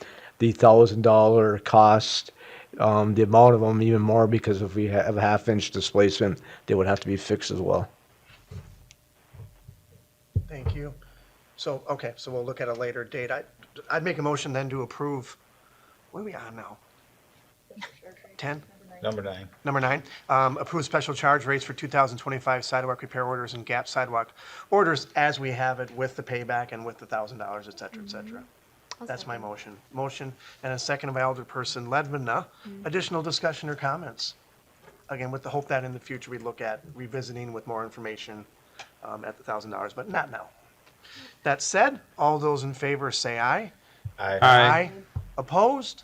the $1,000 cost, the amount of them even more, because if we have a 1/2 inch displacement, they would have to be fixed as well. Thank you. So, okay, so we'll look at a later date. I'd make a motion then to approve, what are we on now? 10? Number 9. Number 9, approve special charge rates for 2025 sidewalk repair orders and gap sidewalk orders as we have it with the payback and with the $1,000, et cetera, et cetera. That's my motion. Motion and a second by Alderperson Ledvina. Additional discussion or comments? Again, with the hope that in the future we look at revisiting with more information at the $1,000, but not now. That said, all those in favor say aye. Aye. Opposed?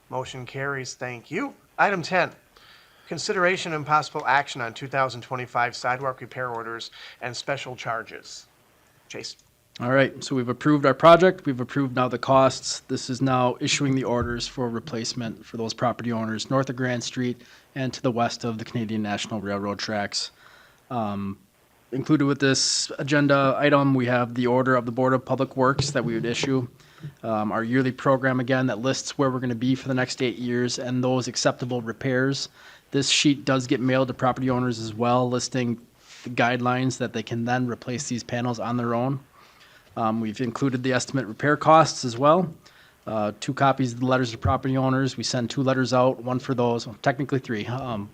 Motion carries. Thank you. Item 10, consideration and possible action on 2025 sidewalk repair orders and special charges. Chase? All right, so we've approved our project, we've approved now the costs. This is now issuing the orders for replacement for those property owners north of Grand Street and to the west of the Canadian National Railroad tracks. Included with this agenda item, we have the order of the Board of Public Works that we would issue. Our yearly program again that lists where we're going to be for the next 8 years and those acceptable repairs. This sheet does get mailed to property owners as well, listing the guidelines that they can then replace these panels on their own. We've included the estimate repair costs as well. 2 copies of the letters to property owners. We send 2 letters out, one for those, well, technically 3.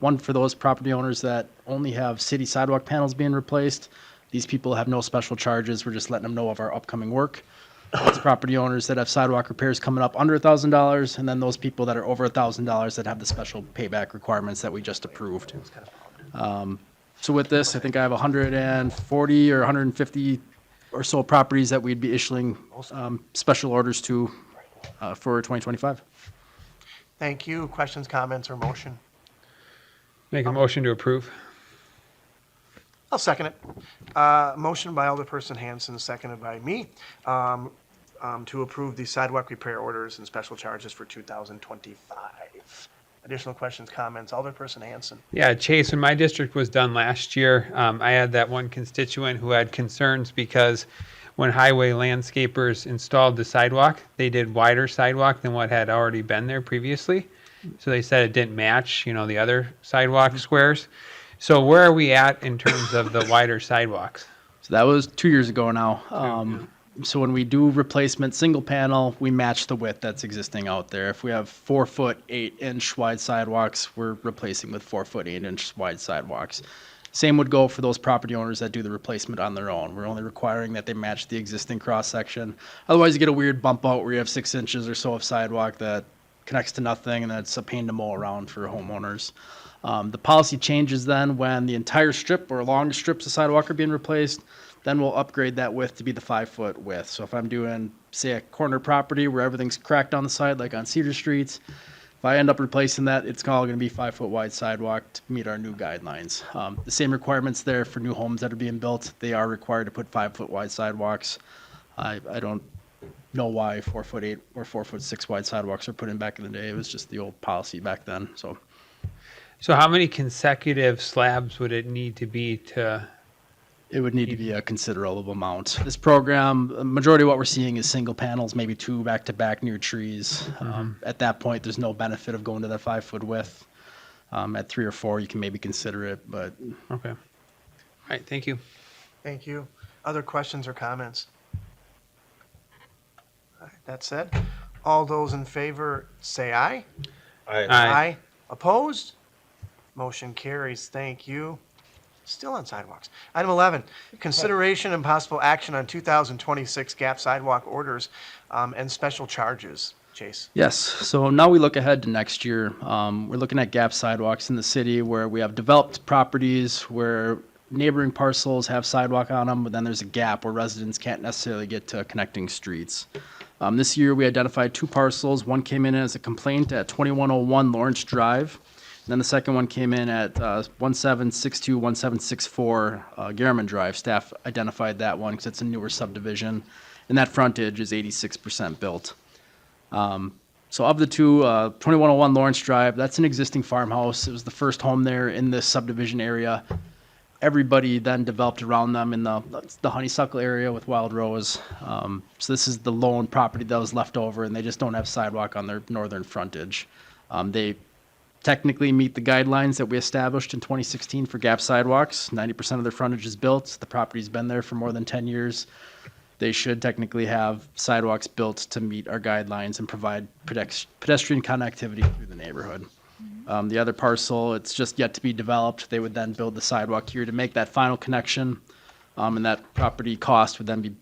One for those property owners that only have city sidewalk panels being replaced. These people have no special charges. We're just letting them know of our upcoming work. Those property owners that have sidewalk repairs coming up under $1,000, and then those people that are over $1,000 that have the special payback requirements that we just approved. So with this, I think I have 140 or 150 or so properties that we'd be issuing special orders to for 2025. Thank you. Questions, comments, or motion? Make a motion to approve. I'll second it. Motion by Alderperson Hanson, seconded by me, to approve the sidewalk repair orders and special charges for 2025. Additional questions, comments? Alderperson Hanson. Yeah, Chase, when my district was done last year, I had that one constituent who had concerns because when highway landscapers installed the sidewalk, they did wider sidewalk than what had already been there previously. So they said it didn't match, the other sidewalk squares. So where are we at in terms of the wider sidewalks? So that was 2 years ago now. So when we do replacement single panel, we match the width that's existing out there. If we have 4 foot 8 inch wide sidewalks, we're replacing with 4 foot 8 inch wide sidewalks. Same would go for those property owners that do the replacement on their own. We're only requiring that they match the existing cross section. Otherwise, you get a weird bump out where you have 6 inches or so of sidewalk that connects to nothing, and that's a pain to mow around for homeowners. The policy changes then when the entire strip or long strips of sidewalk are being replaced. Then we'll upgrade that width to be the 5 foot width. So if I'm doing, say, a corner property where everything's cracked on the side, like on Cedar Streets, if I end up replacing that, it's all going to be 5 foot wide sidewalk to meet our new guidelines. The same requirements there for new homes that are being built. They are required to put 5 foot wide sidewalks. I don't know why 4 foot 8 or 4 foot 6 wide sidewalks are put in back in the day. It was just the old policy back then. So how many consecutive slabs would it need to be to? It would need to be a considerable amount. This program, a majority of what we're seeing is single panels, maybe 2 back to back near trees. At that point, there's no benefit of going to that 5 foot width. At 3 or 4, you can maybe consider it, but. Okay. All right, thank you. Thank you. Other questions or comments? All right, that said, all those in favor say aye. Aye. Opposed? Motion carries. Thank you. Still on sidewalks. Item 11, consideration and possible action on 2026 GAP sidewalk orders and special charges. Chase. Yes, so now we look ahead to next year. We're looking at gap sidewalks in the city where we have developed properties where neighboring parcels have sidewalk on them, but then there's a gap where residents can't necessarily get to connecting streets. This year we identified 2 parcels. One came in as a complaint at 2101 Lawrence Drive. And then the second one came in at 1762, 1764 Garriman Drive. Staff identified that one because it's a newer subdivision, and that frontage is 86% built. So of the 2, 2101 Lawrence Drive, that's an existing farmhouse. It was the first home there in this subdivision area. Everybody then developed around them in the honeysuckle area with wild rose. So this is the lone property that was left over, and they just don't have sidewalk on their northern frontage. They technically meet the guidelines that we established in 2016 for gap sidewalks. 90% of their frontage is built. The property's been there for more than 10 years. They should technically have sidewalks built to meet our guidelines and provide pedestrian connectivity through the neighborhood. The other parcel, it's just yet to be developed. They would then build the sidewalk here to make that final connection, and that property cost would then be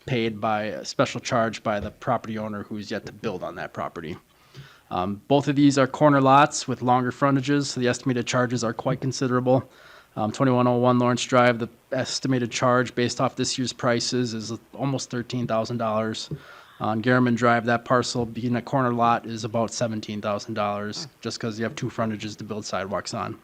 paid by a special charge by the property owner who's yet to build on that property. Both of these are corner lots with longer frontages, so the estimated charges are quite considerable. 2101 Lawrence Drive, the estimated charge based off this year's prices is almost $13,000. On Garriman Drive, that parcel being a corner lot is about $17,000, just because you have 2 frontages to build sidewalks on.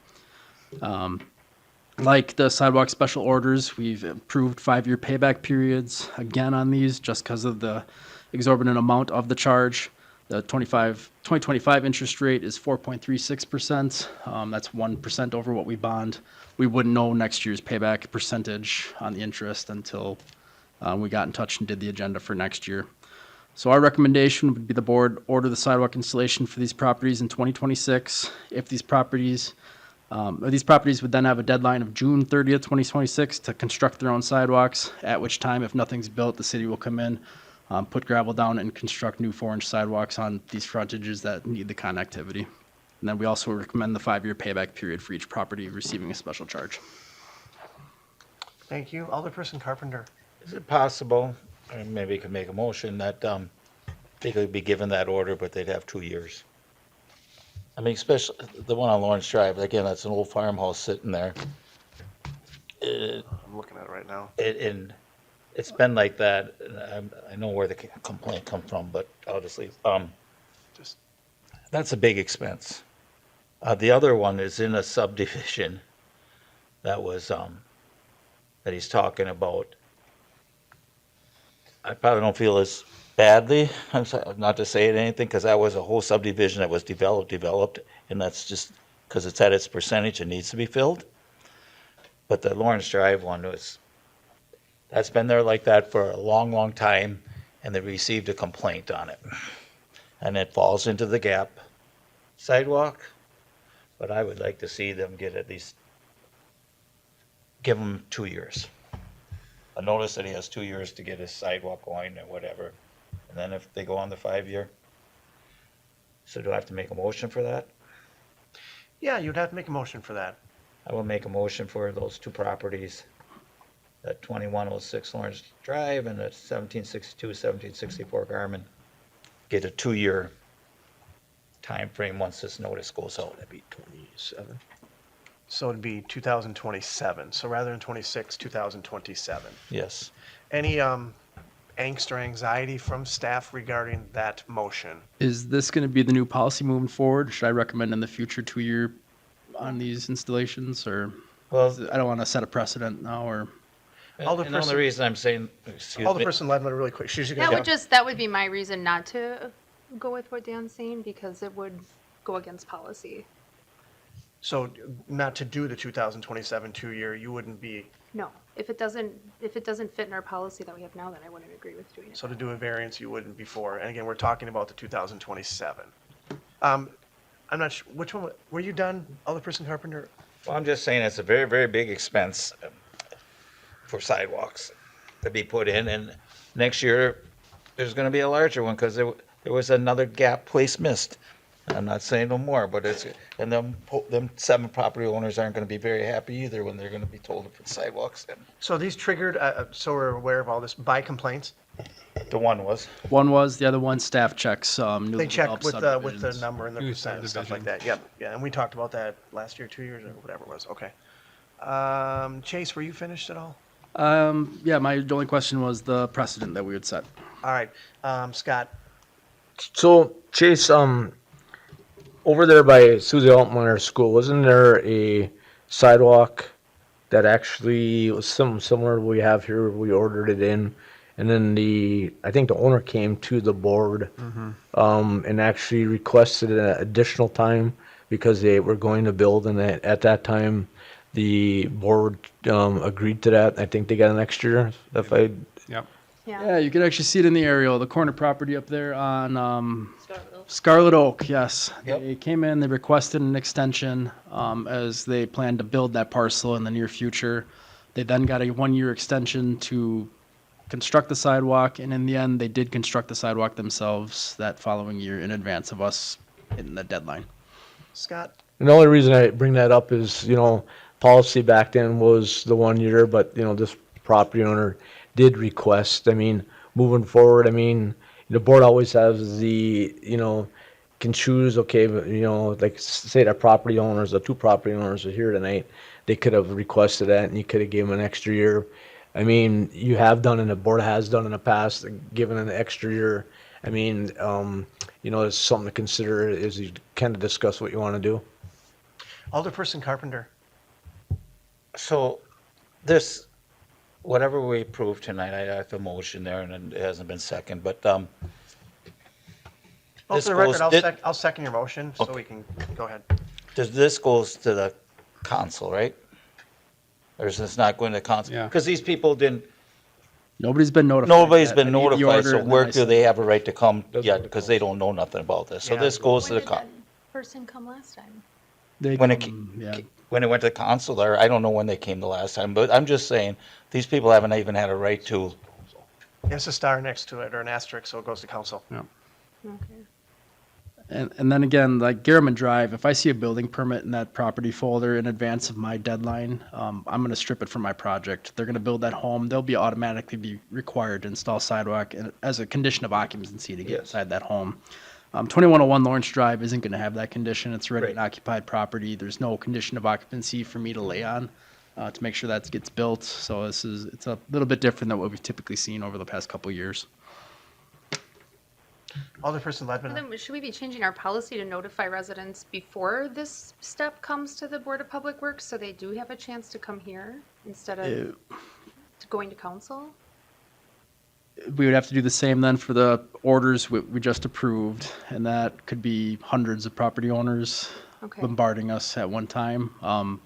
Like the sidewalk special orders, we've approved 5-year payback periods again on these, just because of the exorbitant amount of the charge. The 2025 interest rate is 4.36%. That's 1% over what we bond. We wouldn't know next year's payback percentage on the interest until we got in touch and did the agenda for next year. So our recommendation would be the board order the sidewalk installation for these properties in 2026. If these properties would then have a deadline of June 30th, 2026 to construct their own sidewalks, at which time, if nothing's built, the city will come in, put gravel down and construct new 4-inch sidewalks on these frontages that need the connectivity. And then we also recommend the 5-year payback period for each property receiving a special charge. Thank you. Alderperson Carpenter. Is it possible, or maybe you could make a motion, that they could be given that order, but they'd have 2 years? I mean, especially the one on Lawrence Drive, again, that's an old farmhouse sitting there. I'm looking at it right now. And it's been like that. I know where the complaint comes from, but I'll just leave. That's a big expense. The other one is in a subdivision that was, that he's talking about. I probably don't feel as badly, I'm sorry, not to say anything, because that was a whole subdivision that was developed, and that's just because it's at its percentage, it needs to be filled. But the Lawrence Drive one that's been there like that for a long, long time, and they received a complaint on it. And it falls into the gap sidewalk, but I would like to see them get at least, give him 2 years. A notice that he has 2 years to get his sidewalk going or whatever, and then if they go on the 5-year. So do I have to make a motion for that? Yeah, you'd have to make a motion for that. I will make a motion for those two properties, that 2106 Lawrence Drive and that 1762, 1764 Garmin. Get a 2-year time frame once this notice goes out. That'd be 27. So it'd be 2027. So rather than 26, 2027. Yes. Any angst or anxiety from staff regarding that motion? Is this going to be the new policy moving forward? Should I recommend in the future 2-year on these installations, or Well, I don't want to set a precedent now, or and the only reason I'm saying, excuse me. Alderperson Ledman, really quick. She's gonna That would be my reason not to go with what Dan's saying, because it would go against policy. So not to do the 2027 2-year, you wouldn't be, No, if it doesn't fit in our policy that we have now, then I wouldn't agree with doing it. so to do a variance, you wouldn't before. And again, we're talking about the 2027. I'm not sure, which one, were you done, Alderperson Carpenter? Well, I'm just saying it's a very, very big expense for sidewalks to be put in, and next year, there's gonna be a larger one, because there was another gap place missed. I'm not saying no more, but and them 7 property owners aren't gonna be very happy either when they're gonna be told to put sidewalks in. So these triggered, so we're aware of all this, by complaints? The one was. one was, the other one staff checks. Newly They checked developed with the subdivisions. number and the New percent and stuff like subdivisions. that. Yep, yeah, and we talked about that last year, 2 years, or whatever it was, okay. Chase, were you finished at all? Yeah, my only question was the precedent that we would set. All right, Scott, So Chase, over there by Susie Altmeyer School, wasn't there a sidewalk that actually was something similar to what we have here? We ordered it in, and then I think the owner came to the board, and actually requested an additional time because they were going to build, and at that time, the board agreed to that. I think they got an extra year, if I. Yep. Yeah, you can actually see it in the aerial, the corner property up there on Scarlet Oak, yes. Yep. They came in, they requested an extension as they plan to build that parcel in the near future. They then got a 1-year extension to construct the sidewalk, and in the end, they did construct the sidewalk themselves that following year in advance of us hitting the deadline. Scott, And the only reason I bring that up is, policy back then was the 1 year, but, this property owner did request, moving forward, the board always has can choose, okay, but, like, say that property owners, the 2 property owners are here tonight, they could have requested that, and you could have given them an extra year. You have done, and the board has done in the past, given an extra year. It's something to consider as you kind of discuss what you want to do. Alderperson Carpenter. So this, whatever we approve tonight, I have a motion there, and it hasn't been second, but, Well, this for the record, goes- I'll second your motion, so we can, go ahead. this goes to the council, right? Or is this not going to council? Yeah. Because these people didn't, Nobody's been notified. nobody's yet. been I need the notified, order, so and then where I do send they it. have a right to come yet? Because they don't know nothing about this. So Yeah. this goes to When the, did that person come last time? They when it come, yeah. when it went to council, or I don't know when they came the last time, but I'm just saying, these people haven't even had a right to. There's a star next to it, or an asterisk, so it goes to council. Okay. And then again, like Garmin Drive, if I see a building permit in that property folder in advance of my deadline, I'm going to strip it from my project. They're going to build that home. They'll be automatically be required to install sidewalk as a condition of occupancy to get Yes. inside that home. 2101 Lawrence Drive isn't going to have that condition. It's already an Right. occupied property. There's no condition of occupancy for me to lay on to make sure that gets built. So it's a little bit different than what we've typically seen over the past couple of years. Alderperson Ledbetter. Then should we be changing our policy to notify residents before this step comes to the Board of Public Works so they do have a chance to come here instead of going to council? We would have to do the same then for the orders we just approved, and that could be hundreds of property owners Okay. bombarding us at one time.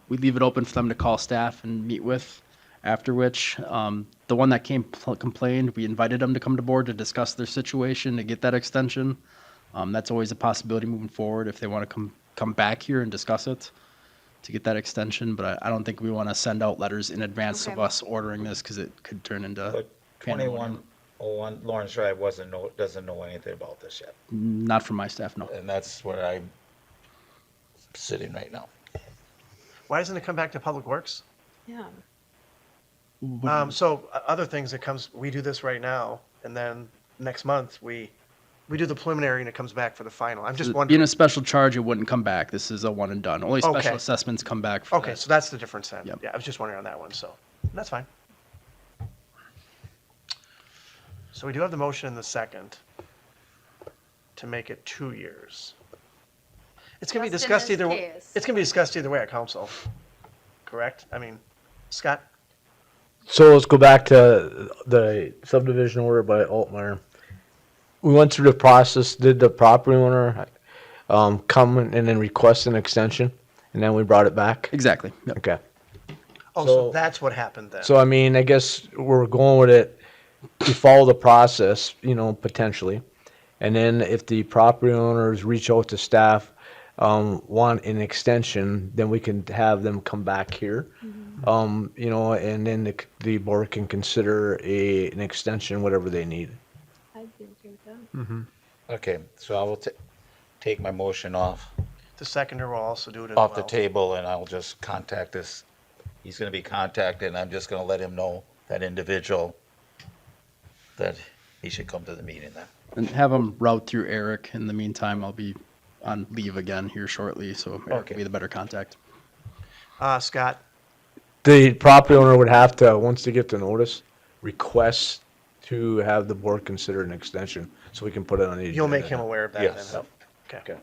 We leave it open for them to call staff and meet with, after which, the one that complained, we invited them to come to board to discuss their situation, to get that extension. That's always a possibility moving forward if they want to come back here and discuss it, to get that extension, but I don't think we want to send out letters in advance of Okay. us ordering this, because it could turn into. But 2101 Lawrence Drive doesn't know anything about this yet. Not from my staff, no. And that's where I'm sitting right now. Why doesn't it come back to Public Works? Yeah. So other things that comes, we do this right now, and then next month, we do the preliminary and it comes back for the final. I'm just Being wondering. a special charge, it wouldn't come back. This is a one and done. Only special Okay. assessments come back for Okay, that. so that's the difference then. Yep. Yeah, I was just wondering on that one, so that's fine. So we do have the motion in the second to make it 2 years. It's going to be Just in discussed this either, case. it's going to be discussed either way at council, correct? I mean, Scott? So let's go back to the subdivision order by Altmeyer. We went through the process, did the property owner come and then request an extension, and then we brought it back? Exactly. Yep. Okay. Oh, so So- that's what happened then. So I mean, I guess we're going with it, we follow the process, potentially. And then if the property owners reach out to staff, want an extension, then we can have them come back here. And then the board can consider an extension, whatever they need. I'd be okay with that. Okay, so I will take my motion off The seconder will also do it as the well. table, and I'll just contact this. He's gonna be contacted, and I'm just gonna let him know, that individual, that he should come to the meeting then. And have them route through Eric. In the meantime, I'll be on leave again here shortly, so Eric Okay. will be the better contact. Scott? The property owner would have to, once they get the notice, request to have the board consider an extension, so we can put it on the agenda. You'll make him aware of that then? Yes. Okay.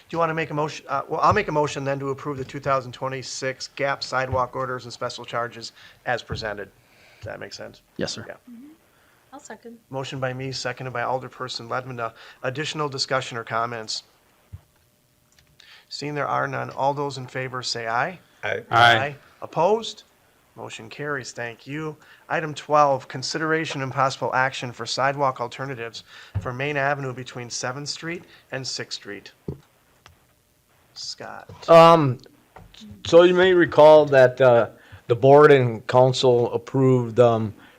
Do you want to make a motion? Well, I'll make a motion then to approve the 2026 GAP sidewalk orders and special charges as presented. Does that make sense? Yes, sir. Yeah. I'll second. Motion by me, seconded by Alderperson Ledman. Additional discussion or comments? Seeing there are none, all those in favor say aye. Aye. Opposed? Motion carries. Thank you. Item 12, consideration and possible action for sidewalk alternatives for Main Avenue between 7th Street and 6th Street. Scott? So you may recall that the board and council approved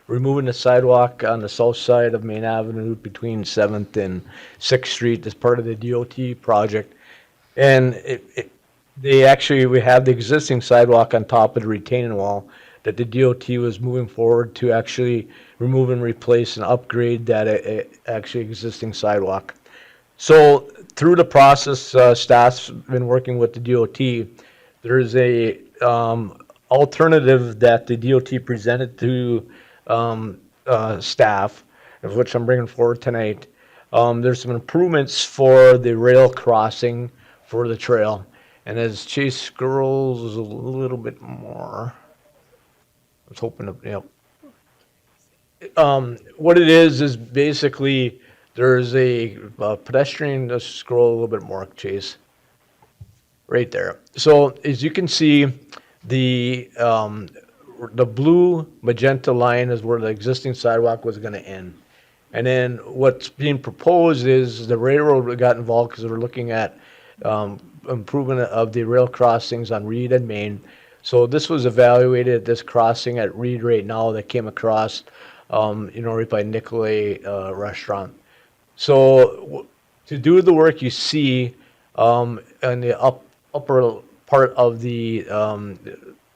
removing the sidewalk on the south side of Main Avenue between 7th and 6th Street as part of the DOT project. And we have the existing sidewalk on top of the retaining wall that the DOT was moving forward to actually remove and replace and upgrade that actually existing sidewalk. So through the process, staff's been working with the DOT. There's a alternative that the DOT presented to staff, of which I'm bringing forward tonight. There's some improvements for the rail crossing for the trail. And as Chase scrolls a little bit more, I was hoping to, what it is basically there's a pedestrian, let's scroll a little bit more, Chase. Right there. So as you can see, the blue magenta line is where the existing sidewalk was going to end. And then what's being proposed is the railroad got involved because we're looking at improvement of the rail crossings on Reed and Main. So this was evaluated, this crossing at Reed right now that came across, right by Nicolay Restaurant. So to do the work you see in the upper part of the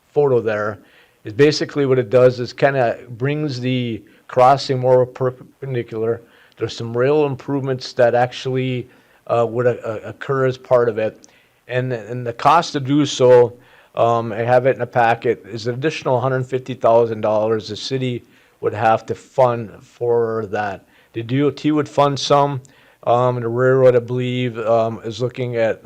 photo there is basically what it does is kind of brings the crossing more perpendicular. There's some rail improvements that actually would occur as part of it. And the cost to do so, I have it in a packet, is an additional $150,000 the city would have to fund for that. The DOT would fund some, And the railroad, I believe, is looking at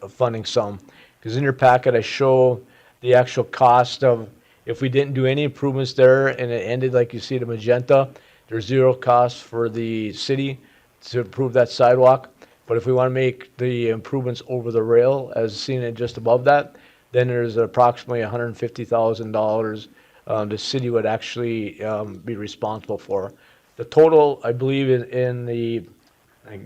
funding some. Because in your packet, I show the actual cost of, if we didn't do any improvements there and it ended like you see the magenta, there's zero cost for the city to improve that sidewalk. But if we want to make the improvements over the rail, as seen in just above that, then there's approximately $150,000 the city would actually be responsible for. The total, I believe, in the, I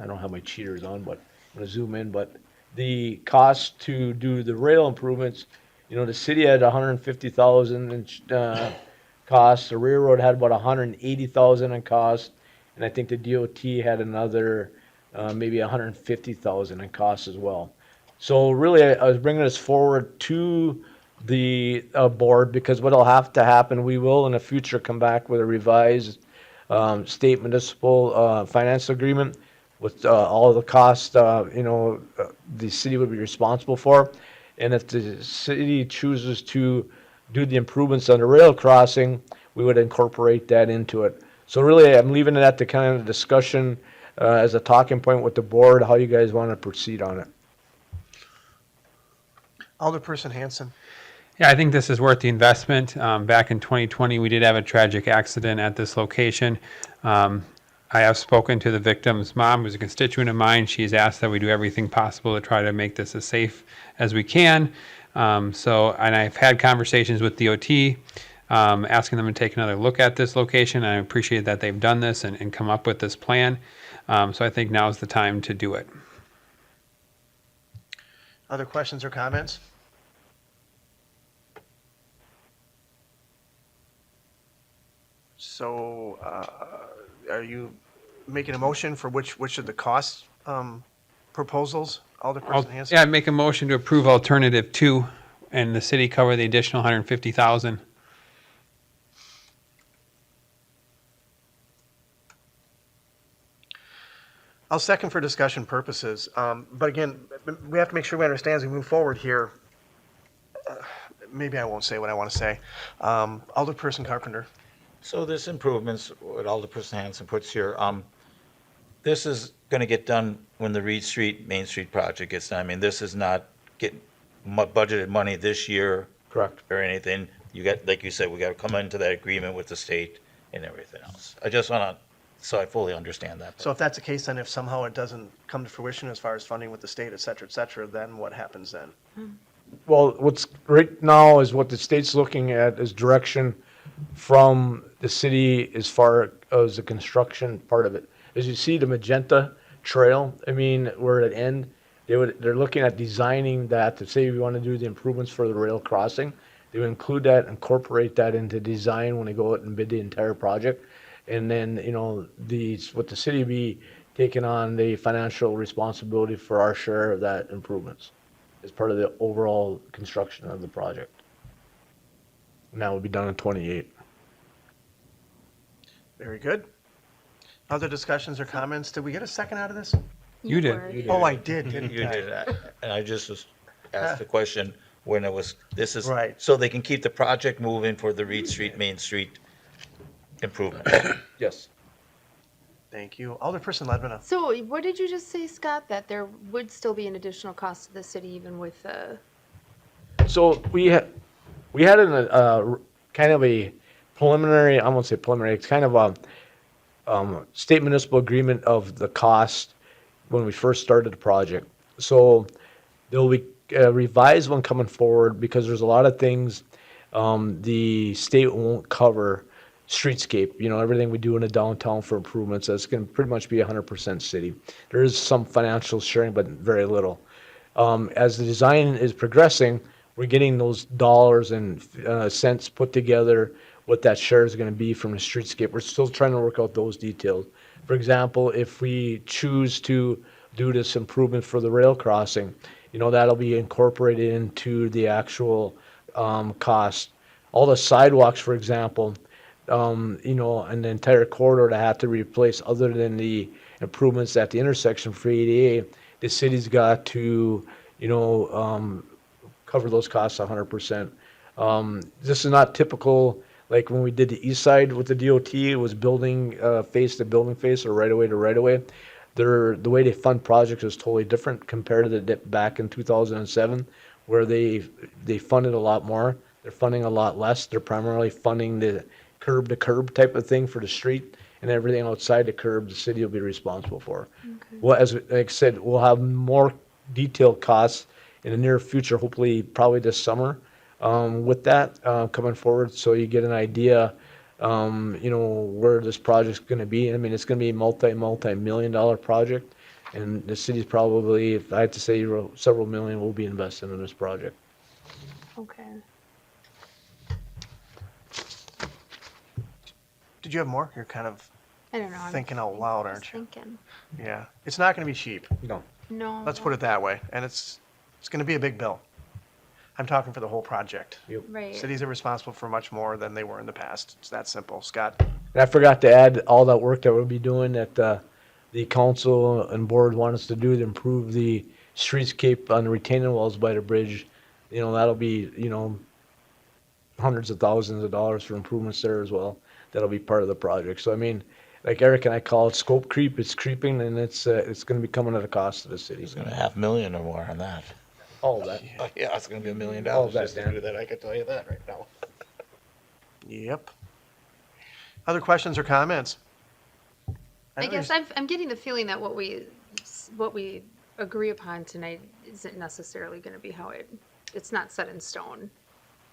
don't have my cheaters on, but I'm gonna zoom in, but the cost to do the rail improvements, the city had 150,000 in cost, the railroad had about 180,000 in cost, and I think the DOT had another maybe 150,000 in cost as well. So really, I was bringing this forward to the board because what'll have to happen, we will in the future come back with a revised state municipal finance agreement with all of the costs, the city would be responsible for. And if the city chooses to do the improvements on the rail crossing, we would incorporate that into it. So really, I'm leaving it at the kind of discussion as a talking point with the board, how you guys want to proceed on it. Alderperson Hanson. Yeah, I think this is worth the investment. Back in 2020, we did have a tragic accident at this location. I have spoken to the victim's mom, who's a constituent of mine. She's asked that we do everything possible to try to make this as safe as we can. And I've had conversations with DOT, asking them to take another look at this location. I appreciate that they've done this and come up with this plan. So I think now is the time to do it. Other questions or comments? So, are you making a motion for which of the cost proposals, Alderperson Hanson? Yeah, I'd make a motion to approve alternative 2 and the city cover the additional 150,000. I'll second for discussion purposes. But again, we have to make sure we understand as we move forward here. Maybe I won't say what I want to say. Alderperson Carpenter. So this improvements, what Alderperson Hanson puts here, this is going to get done when the Reed Street, Main Street project gets done. I mean, this is not getting budgeted money this year. Correct. Or anything. You got, like you said, we got to come into that agreement with the state and everything else. I just want to, so I fully understand that. So if that's the case, then if somehow it doesn't come to fruition as far as funding with the state, et cetera, then what happens then? Well, what's right now is what the state's looking at is direction from the city as far as the construction part of it. As you see the magenta trail, I mean, where it end, they're looking at designing that to say we want to do the improvements for the rail crossing. They would include that, incorporate that into design when they go out and bid the entire project. And then, what the city be taking on the financial responsibility for our share of that improvements as part of the overall construction of the project. And that will be done in 28. Very good. Other discussions or comments? Did we get a second out of this? You did. You did. Oh, I did, didn't You I? did that. And I just was asked the question when it was, this is, Right. so they can keep the project moving for the Reed Street, Main Street improvement. Yes. Thank you. Alderperson Ledvina. So what did you just say, Scott? That there would still be an additional cost to the city even with the, So we had a kind of a preliminary, I won't say preliminary, it's kind of a state municipal agreement of the cost when we first started the project. So there'll be a revised one coming forward because there's a lot of things the state won't cover. Streetscape, everything we do in the downtown for improvements, that's going to pretty much be 100% city. There is some financial sharing, but very little. As the design is progressing, we're getting those dollars and cents put together, what that share is going to be from the streetscape. We're still trying to work out those details. For example, if we choose to do this improvement for the rail crossing, that'll be incorporated into the actual cost. All the sidewalks, for example, and the entire corridor to have to replace, other than the improvements at the intersection for ADA, the city's got to, cover those costs 100%. This is not typical, like when we did the east side with the DOT, it was building face to building face or right away to right away. the way they fund projects is totally different compared to the dip back in 2007, where they funded a lot more. They're funding a lot less. They're primarily funding the curb to curb type of thing for the street, and everything outside the curb, the city will be responsible for. Well, like I said, we'll have more detailed costs in the near future, hopefully probably this summer, with that, coming forward, so you get an idea, where this project's gonna be. I mean, it's gonna be a multi-million-dollar project, and the city's probably, if I had to say, several million will be invested in this project. Okay. Did you have more? You're kind of I don't know. I'm thinking out loud, just aren't you? Thinking. Yeah. It's not going to be cheap. No. No. Let's put it that way. And it's going to be a big bill. I'm talking for the whole project. Right. Cities are responsible for much more than they were in the past. It's that simple. Scott? And I forgot to add all that work that we'll be doing that the council and board want us to do to improve the streetscape on the retaining walls by the bridge. That'll be, hundreds of thousands of dollars for improvements there as well. That'll be part of the project. So, I mean, like Eric and I call it scope creep. It's creeping, and it's going to be coming at a cost to the city. It's gonna $500,000 or more on that. All of that. Oh, yeah, it's gonna be $1 million All of that, just to Dan. do that, I can tell you that right now. Yep. Other questions or comments? I guess I'm getting the feeling that what we agree upon tonight isn't necessarily going to be how it's not set in stone.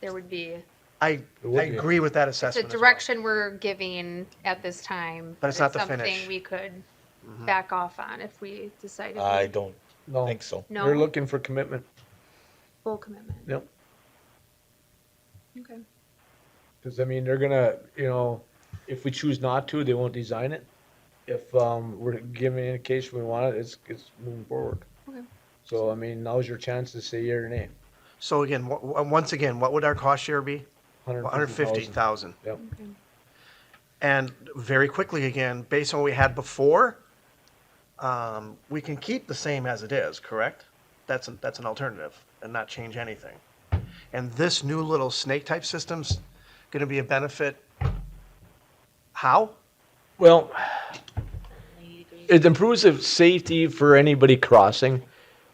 There would be I agree with that the assessment. as well. direction we're giving at this time. But it's not the something finish. we could back off on if we decided I don't No. think so. no They're looking for commitment. full commitment. Yep. Okay. Because, I mean, they're gonna, if we choose not to, they won't design it. If we're giving an indication we want it, it's moving forward. Okay. So, I mean, now's your chance to say yea or nay. So again, once again, what would our cost share be? 150,000. Yep. And very quickly again, based on what we had before, we can keep the same as it is, correct? That's an alternative and not change anything. And this new little snake type system's going to be a benefit. How? Well, it improves the safety for anybody crossing.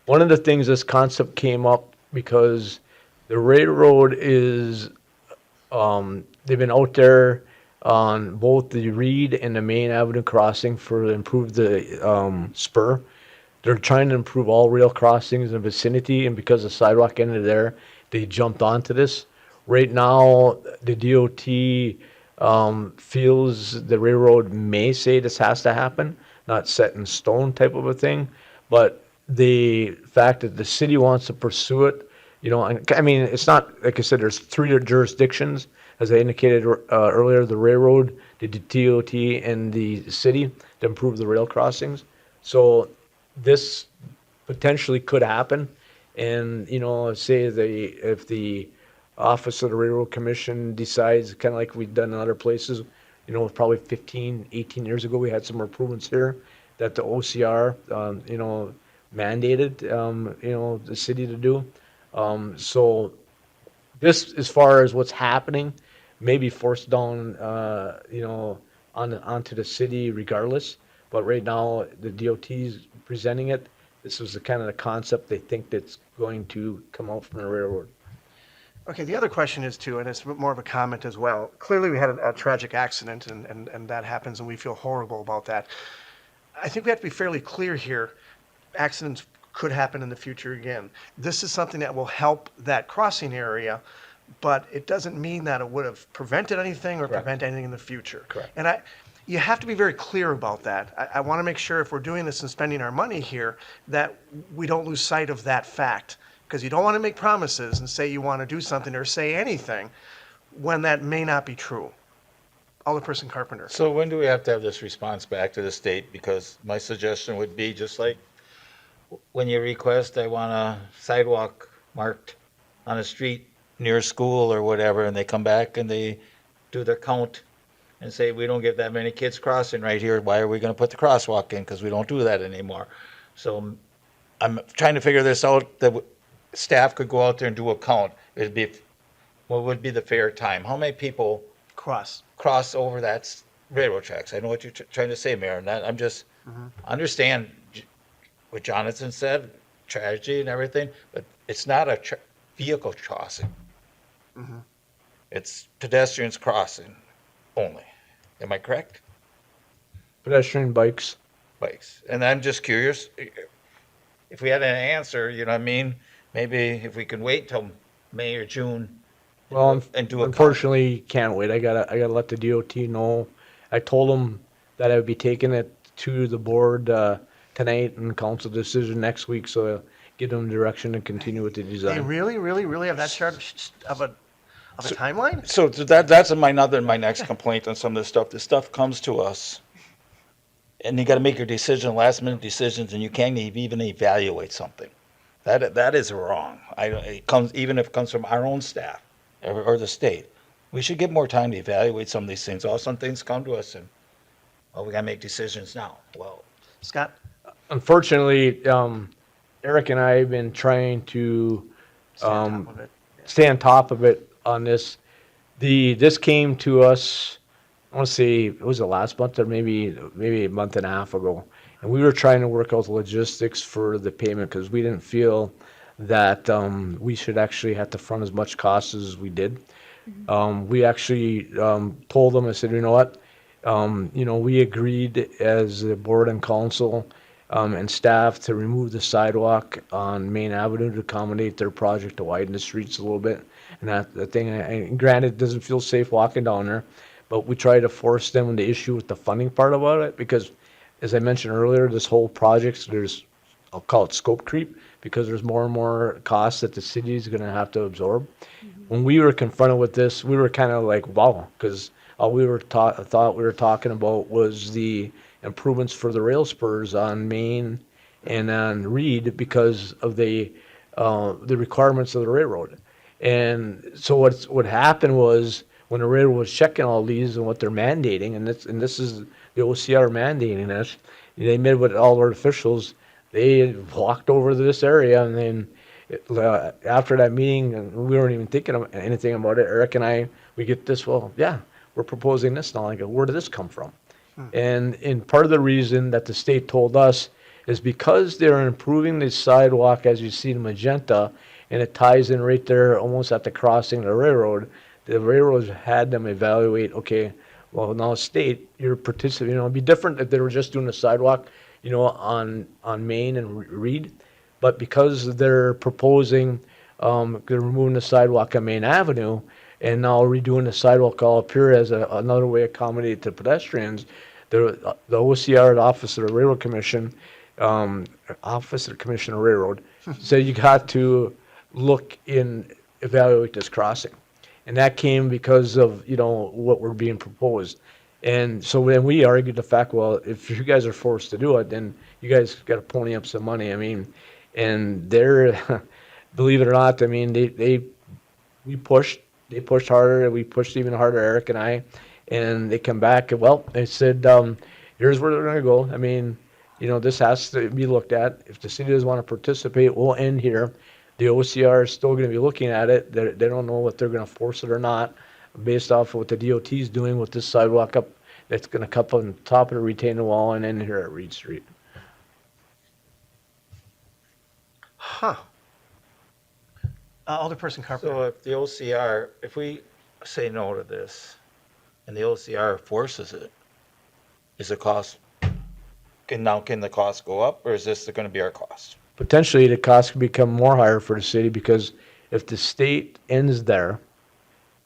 One of the things this concept came up because the railroad is, they've been out there on both the Reed and the Main Avenue crossing for improve the spur. They're trying to improve all rail crossings in the vicinity, and because the sidewalk ended there, they jumped onto this. Right now, the DOT feels the railroad may say this has to happen, not set in stone type of a thing, but the fact that the city wants to pursue it, I mean, it's not, like I said, there's 3 jurisdictions, as I indicated earlier, the railroad, the DOT, and the city to improve the rail crossings. So this potentially could happen, and, say if the Office of the Railroad Commission decides, kind of like we've done in other places, probably 15, 18 years ago, we had some improvements here that the OCR, mandated, the city to do. So this, as far as what's happening, may be forced down, onto the city regardless. But right now, the DOT is presenting it. This was the kind of the concept they think that's going to come out from the railroad. Okay, the other question is too, and it's more of a comment as well. Clearly, we had a tragic accident, and that happens, and we feel horrible about that. I think we have to be fairly clear here. Accidents could happen in the future again. This is something that will help that crossing area, but it doesn't mean that it would have prevented anything or prevent anything in the future. Correct. And you have to be very clear about that. I want to make sure if we're doing this and spending our money here, that we don't lose sight of that fact. Because you don't want to make promises and say you want to do something or say anything when that may not be true. Alderperson Carpenter. So when do we have to have this response back to the state? Because my suggestion would be just like when you request, I want a sidewalk marked on a street near school or whatever, and they come back and they do their count and say, we don't get that many kids crossing right here. Why are we going to put the crosswalk in? Because we don't do that anymore. So I'm trying to figure this out, that staff could go out there and do a count. What would be the fair time? How many people Cross. cross over that railroad tracks? I know what you're trying to say, Mayor, and I'm just Understand what Jonathan said, tragedy and everything, but it's not a vehicle crossing. It's pedestrians crossing only. Am I correct? Pedestrian bikes. Bikes. And I'm just curious, if we had an answer, you know what I mean? Maybe if we can wait till May or June Well, and do a. unfortunately, can't wait. I gotta let the DOT know. I told them that I would be taking it to the board tonight and council decision next week, so give them direction to continue with the They design. really have that short of a timeline? So that's my next complaint on some of this stuff. This stuff comes to us, and you got to make your decision, last minute decisions, and you can't even evaluate something. That is wrong. It comes even if it comes from our own staff or the state. We should get more time to evaluate some of these things. All some things come to us, and we got to make decisions now. Well, Scott? Unfortunately, Eric and I have been trying to Stay on top of it. stay on top of it on this. This came to us, I want to say, was it last month or maybe a month and a half ago? And we were trying to work out the logistics for the payment because we didn't feel that we should actually have to front as much cost as we did. We actually told them, I said, you know what? We agreed as a board and council and staff to remove the sidewalk on Main Avenue to accommodate their project to widen the streets a little bit. And that thing, granted, it doesn't feel safe walking down there, but we try to force them on the issue with the funding part about it because, as I mentioned earlier, this whole project, I'll call it scope creep because there's more and more costs that the city is going to have to absorb. When we were confronted with this, we were kind of like, wow, because all we were thought we were talking about was the improvements for the rail spurs on Main and on Reed because of the requirements of the railroad. And so what happened was when the railroad was checking all these and what they're mandating, and this is the OCR mandating this, they met with all our officials. They walked over to this area, and then after that meeting, and we weren't even thinking of anything about it. Eric and I, we get this. Well, yeah, we're proposing this now. I go, where did this come from? And part of the reason that the state told us is because they're improving the sidewalk, as you see in magenta, and it ties in right there almost at the crossing of the railroad. The railroads had them evaluate, okay, well, now state, you're participating. It'd be different if they were just doing the sidewalk, on Main and Reed. But because they're proposing, they're removing the sidewalk on Main Avenue and now redoing the sidewalk all up here as another way to accommodate the pedestrians, the OCR, the Office of the Railroad Commission, Office of the Commissioner of Railroad, said you got to evaluate this crossing. And that came because of, what we're being proposed. And so then we argued the fact, well, if you guys are forced to do it, then you guys got to pony up some money. I mean, and they're, believe it or not, I mean, they pushed harder, we pushed even harder, Eric and I, and they come back, well, they said, here's where they're going to go. I mean, this has to be looked at. If the city doesn't want to participate, we'll end here. The OCR is still going to be looking at it. They don't know what they're going to force it or not, based off of what the DOT is doing with this sidewalk up that's going to come on top of the retaining wall and end here at Reed Street. Huh. Alderperson Carpenter. so if the OCR, if we say no to this, and the OCR forces it, is the cost? Can the cost go up, or is this going to be our cost? Potentially, the cost could become more higher for the city because if the state ends there,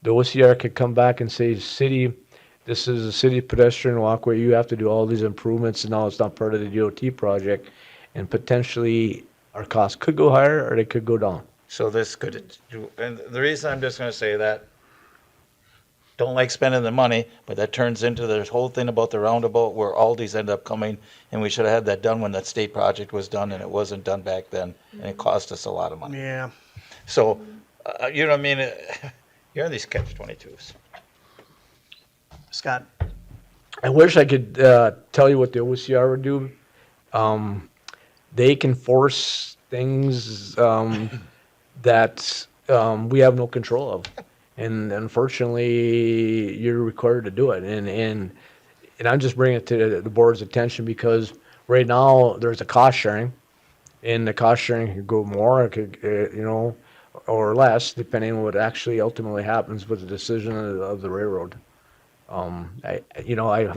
the OCR could come back and say, city, this is a city pedestrian walkway, you have to do all these improvements, and now it's not part of the DOT project, and potentially our costs could go higher or they could go down. So this could, and the reason I'm just going to say that, don't like spending the money, but that turns into this whole thing about the roundabout where all these end up coming, and we should have had that done when that state project was done, and it wasn't done back then, and it cost us a lot of money. Yeah. So, you know what I mean? You're in these catch-22s. Scott. I wish I could tell you what the OCR would do. They can force things that we have no control of. And unfortunately, you're required to do it. And I'm just bringing it to the board's attention because right now, there's a cost sharing, and the cost sharing could go more, it could, you know, or less, depending on what actually ultimately happens with the decision of the railroad. I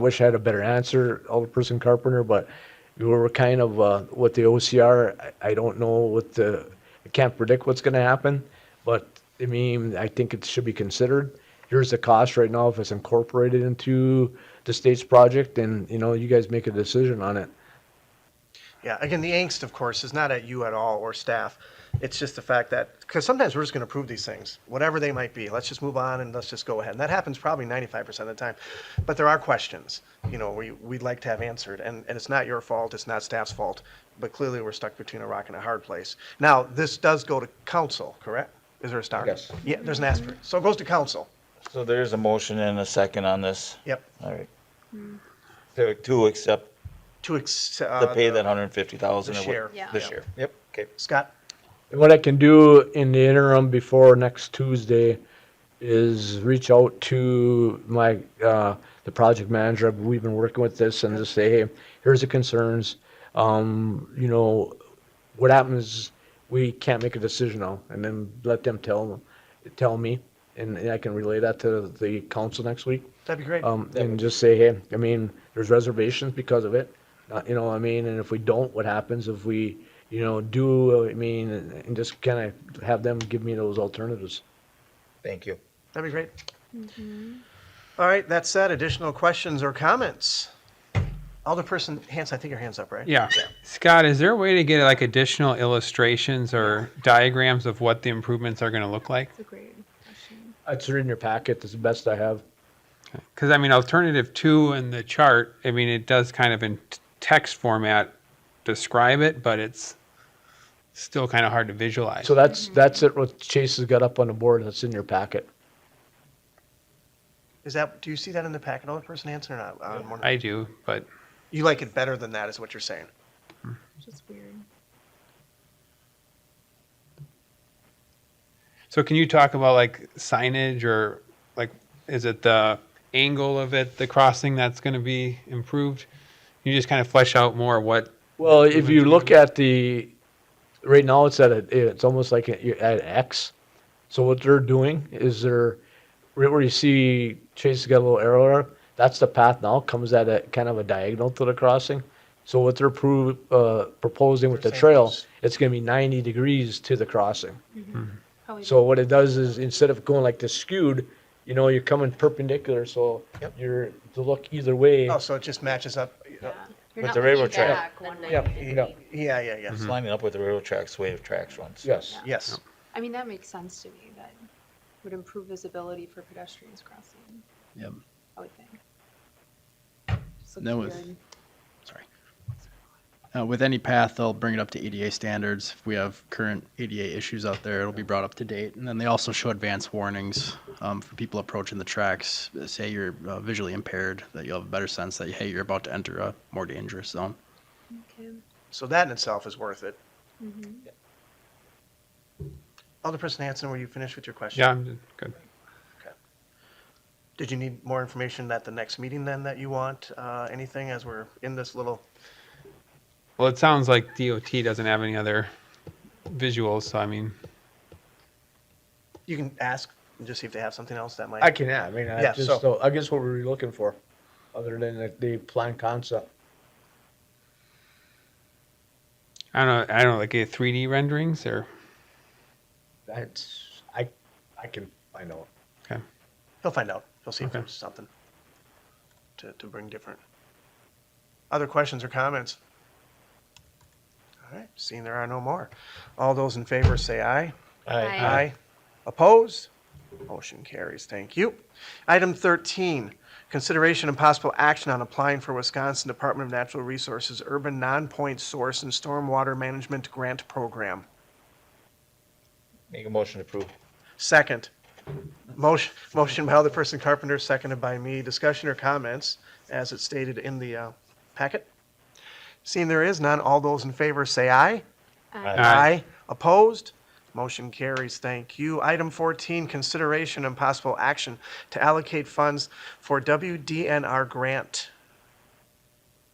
wish I had a better answer, Alderperson Carpenter, but we were kind of, with the OCR, I don't know I can't predict what's gonna happen, but, I mean, I think it should be considered. Here's the cost right now, if it's incorporated into the state's project, and, you guys make a decision on it. Yeah, again, the angst, of course, is not at you at all or staff. It's just the fact that, because sometimes we're just going to approve these things, whatever they might be. Let's just move on and let's just go ahead. And that happens probably 95% of the time. But there are questions, we'd like to have answered. And it's not your fault, it's not staff's fault. But clearly we're stuck between a rock and a hard place. Now, this does go to council, correct? Is there a start? Yes. Yeah, there's an asterisk. So it goes to council. So there's a motion and a second on this. Yep. All right. To accept, To to pay that 150,000. the share. Yeah. The share. Yep, okay. Scott? And what I can do in the interim before next Tuesday is reach out to my, the project manager. We've been working with this and just say, hey, here's the concerns. What happens, we can't make a decision now, and then let them tell me, and I can relay that to the council next week. That'd be great. And just say, hey, I mean, there's reservations because of it. And if we don't, what happens if we, do, and just kind of have them give me those alternatives. Thank you. That'd be great. All right, that said, additional questions or comments? Alderperson Hanson, I think your hand's up, right? Yeah. Scott, is there a way to get like additional illustrations or diagrams of what the improvements are going to look like? That's a great question. It's in your packet. It's the best I have. Because alternative 2 in the chart, it does kind of in text format describe it, but it's still kind of hard to visualize. So that's it, what Chase has got up on the board. That's in your packet. Do you see that in the packet, Alderperson Hanson, or not? I do, but You like it better than that, is what you're saying? Which is weird. so can you talk about like signage or like, is it the angle of it, the crossing that's going to be improved? Can you just kind of flesh out more what? Well, if you look at right now it's it's almost like you're at X. So what they're doing is right where you see Chase has got a little arrow there, that's the path now, comes at a kind of a diagonal to the crossing. So what they're proposing with the trail, it's gonna be 90 degrees to the crossing. Probably So what it does is, instead of going like this skewed, you're coming perpendicular, so you're to look either way. Oh, so it just matches up? yeah. You're With not the railroad leaning track. back one Yeah, way. yeah. Yeah. It's lining up with the railroad tracks, way of tracks runs. Yes. Yes. I mean, that makes sense to me. That would improve visibility for pedestrians crossing, Yep. I would think. Just That looks was- weird. With any path, they'll bring it up to ADA standards. If we have current ADA issues out there, it'll be brought up to date. And then they also show advanced warnings for people approaching the tracks. Say you're visually impaired, that you'll have a better sense that, hey, you're about to enter a more dangerous zone. Okay. So that in itself is worth it. Mhm. Alderperson Hanson, were you finished with your question? Yeah, I'm good. Did you need more information at the next meeting then that you want? Anything as we're in this little? Well, it sounds like DOT doesn't have any other visuals, so You can ask and just see if they have something else that might. I can, I mean, Yeah, so- I guess what were we looking for, other than the plan concept? I don't know, like a 3D renderings or? I can find out. Okay. He'll find out. He'll see if Okay. there's something to bring different. Other questions or comments? All right, seeing there are no more. All those in favor say aye. Aye. Opposed? Motion carries. Thank you. Item 13, consideration and possible action on applying for Wisconsin Department of Natural Resources Urban Nonpoint Source and Stormwater Management Grant Program. Make a motion to approve. Second. Motion by Alderperson Carpenter, seconded by me. Discussion or comments as it's stated in the packet? Seeing there is none, all those in favor say aye. Aye. Opposed? Motion carries. Thank you. Item 14, consideration and possible action to allocate funds for WDNR Grant.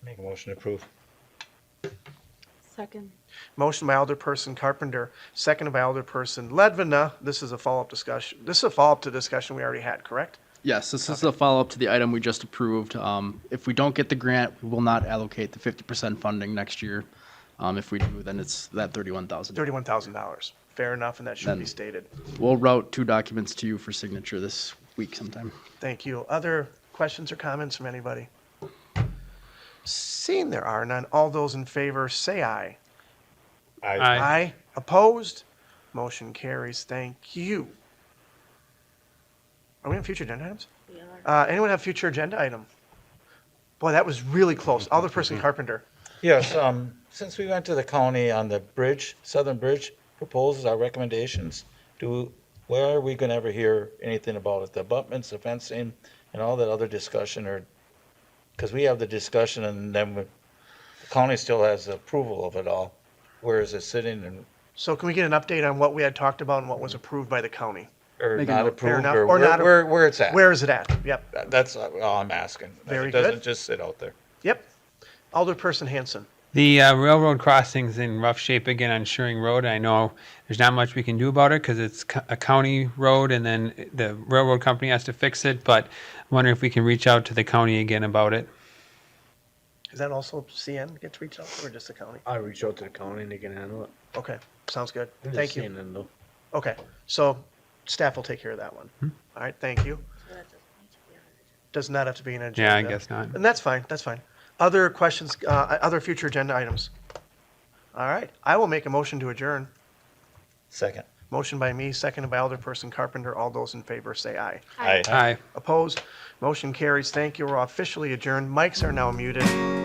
Make a motion to approve. Second. Motion by Alderperson Carpenter, seconded by Alderperson Ledvina. This is a follow-up discussion. This is a follow-up to discussion we already had, correct? Yes, this is a follow-up to the item we just approved. If we don't get the grant, we will not allocate the 50% funding next year. If we do, then it's that $31,000. $31,000. Fair enough, and that should be Then- stated. We'll route 2 documents to you for signature this week sometime. Thank you. Other questions or comments from anybody? Seeing there are none, all those in favor say aye. Aye. Aye. Opposed? Motion carries. Thank you. Are we on future agenda items? Anyone have future agenda item? Boy, that was really close. Alderperson Carpenter. Yes, since we went to the county on the bridge, Southern Bridge proposals, our recommendations, where are we gonna ever hear anything about it? The abutments, the fencing, and all that other discussion, or, because we have the discussion and then the county still has the approval of it all. Where is it sitting and, So can we get an update on what we had talked about and what was approved by the county? or Make a not note. Fair approved, enough. or Or not where it's at? Where is it at? Yep. That's all I'm asking. Very It doesn't good. just sit out there. Yep. Alderperson Hanson. The railroad crossing's in rough shape again on Shearing Road. I know there's not much we can do about it because it's a county road and then the railroad company has to fix it, but I wonder if we can reach out to the county again about it. Is that also CN gets reached out to, or just the county? I reach out to the county and they can handle it. Okay, sounds good. I'm just Thank you. saying then, though. Okay, so staff will take care of that one. All right, thank you. Does not have to be an agenda. Yeah, I guess not. And that's fine, that's fine. Other questions, other future agenda items? All right, I will make a motion to adjourn. Second. Motion by me, seconded by Alderperson Carpenter. All those in favor say aye. Aye. Aye. Opposed? Motion carries. Thank you. We're officially adjourned. Mics are now muted.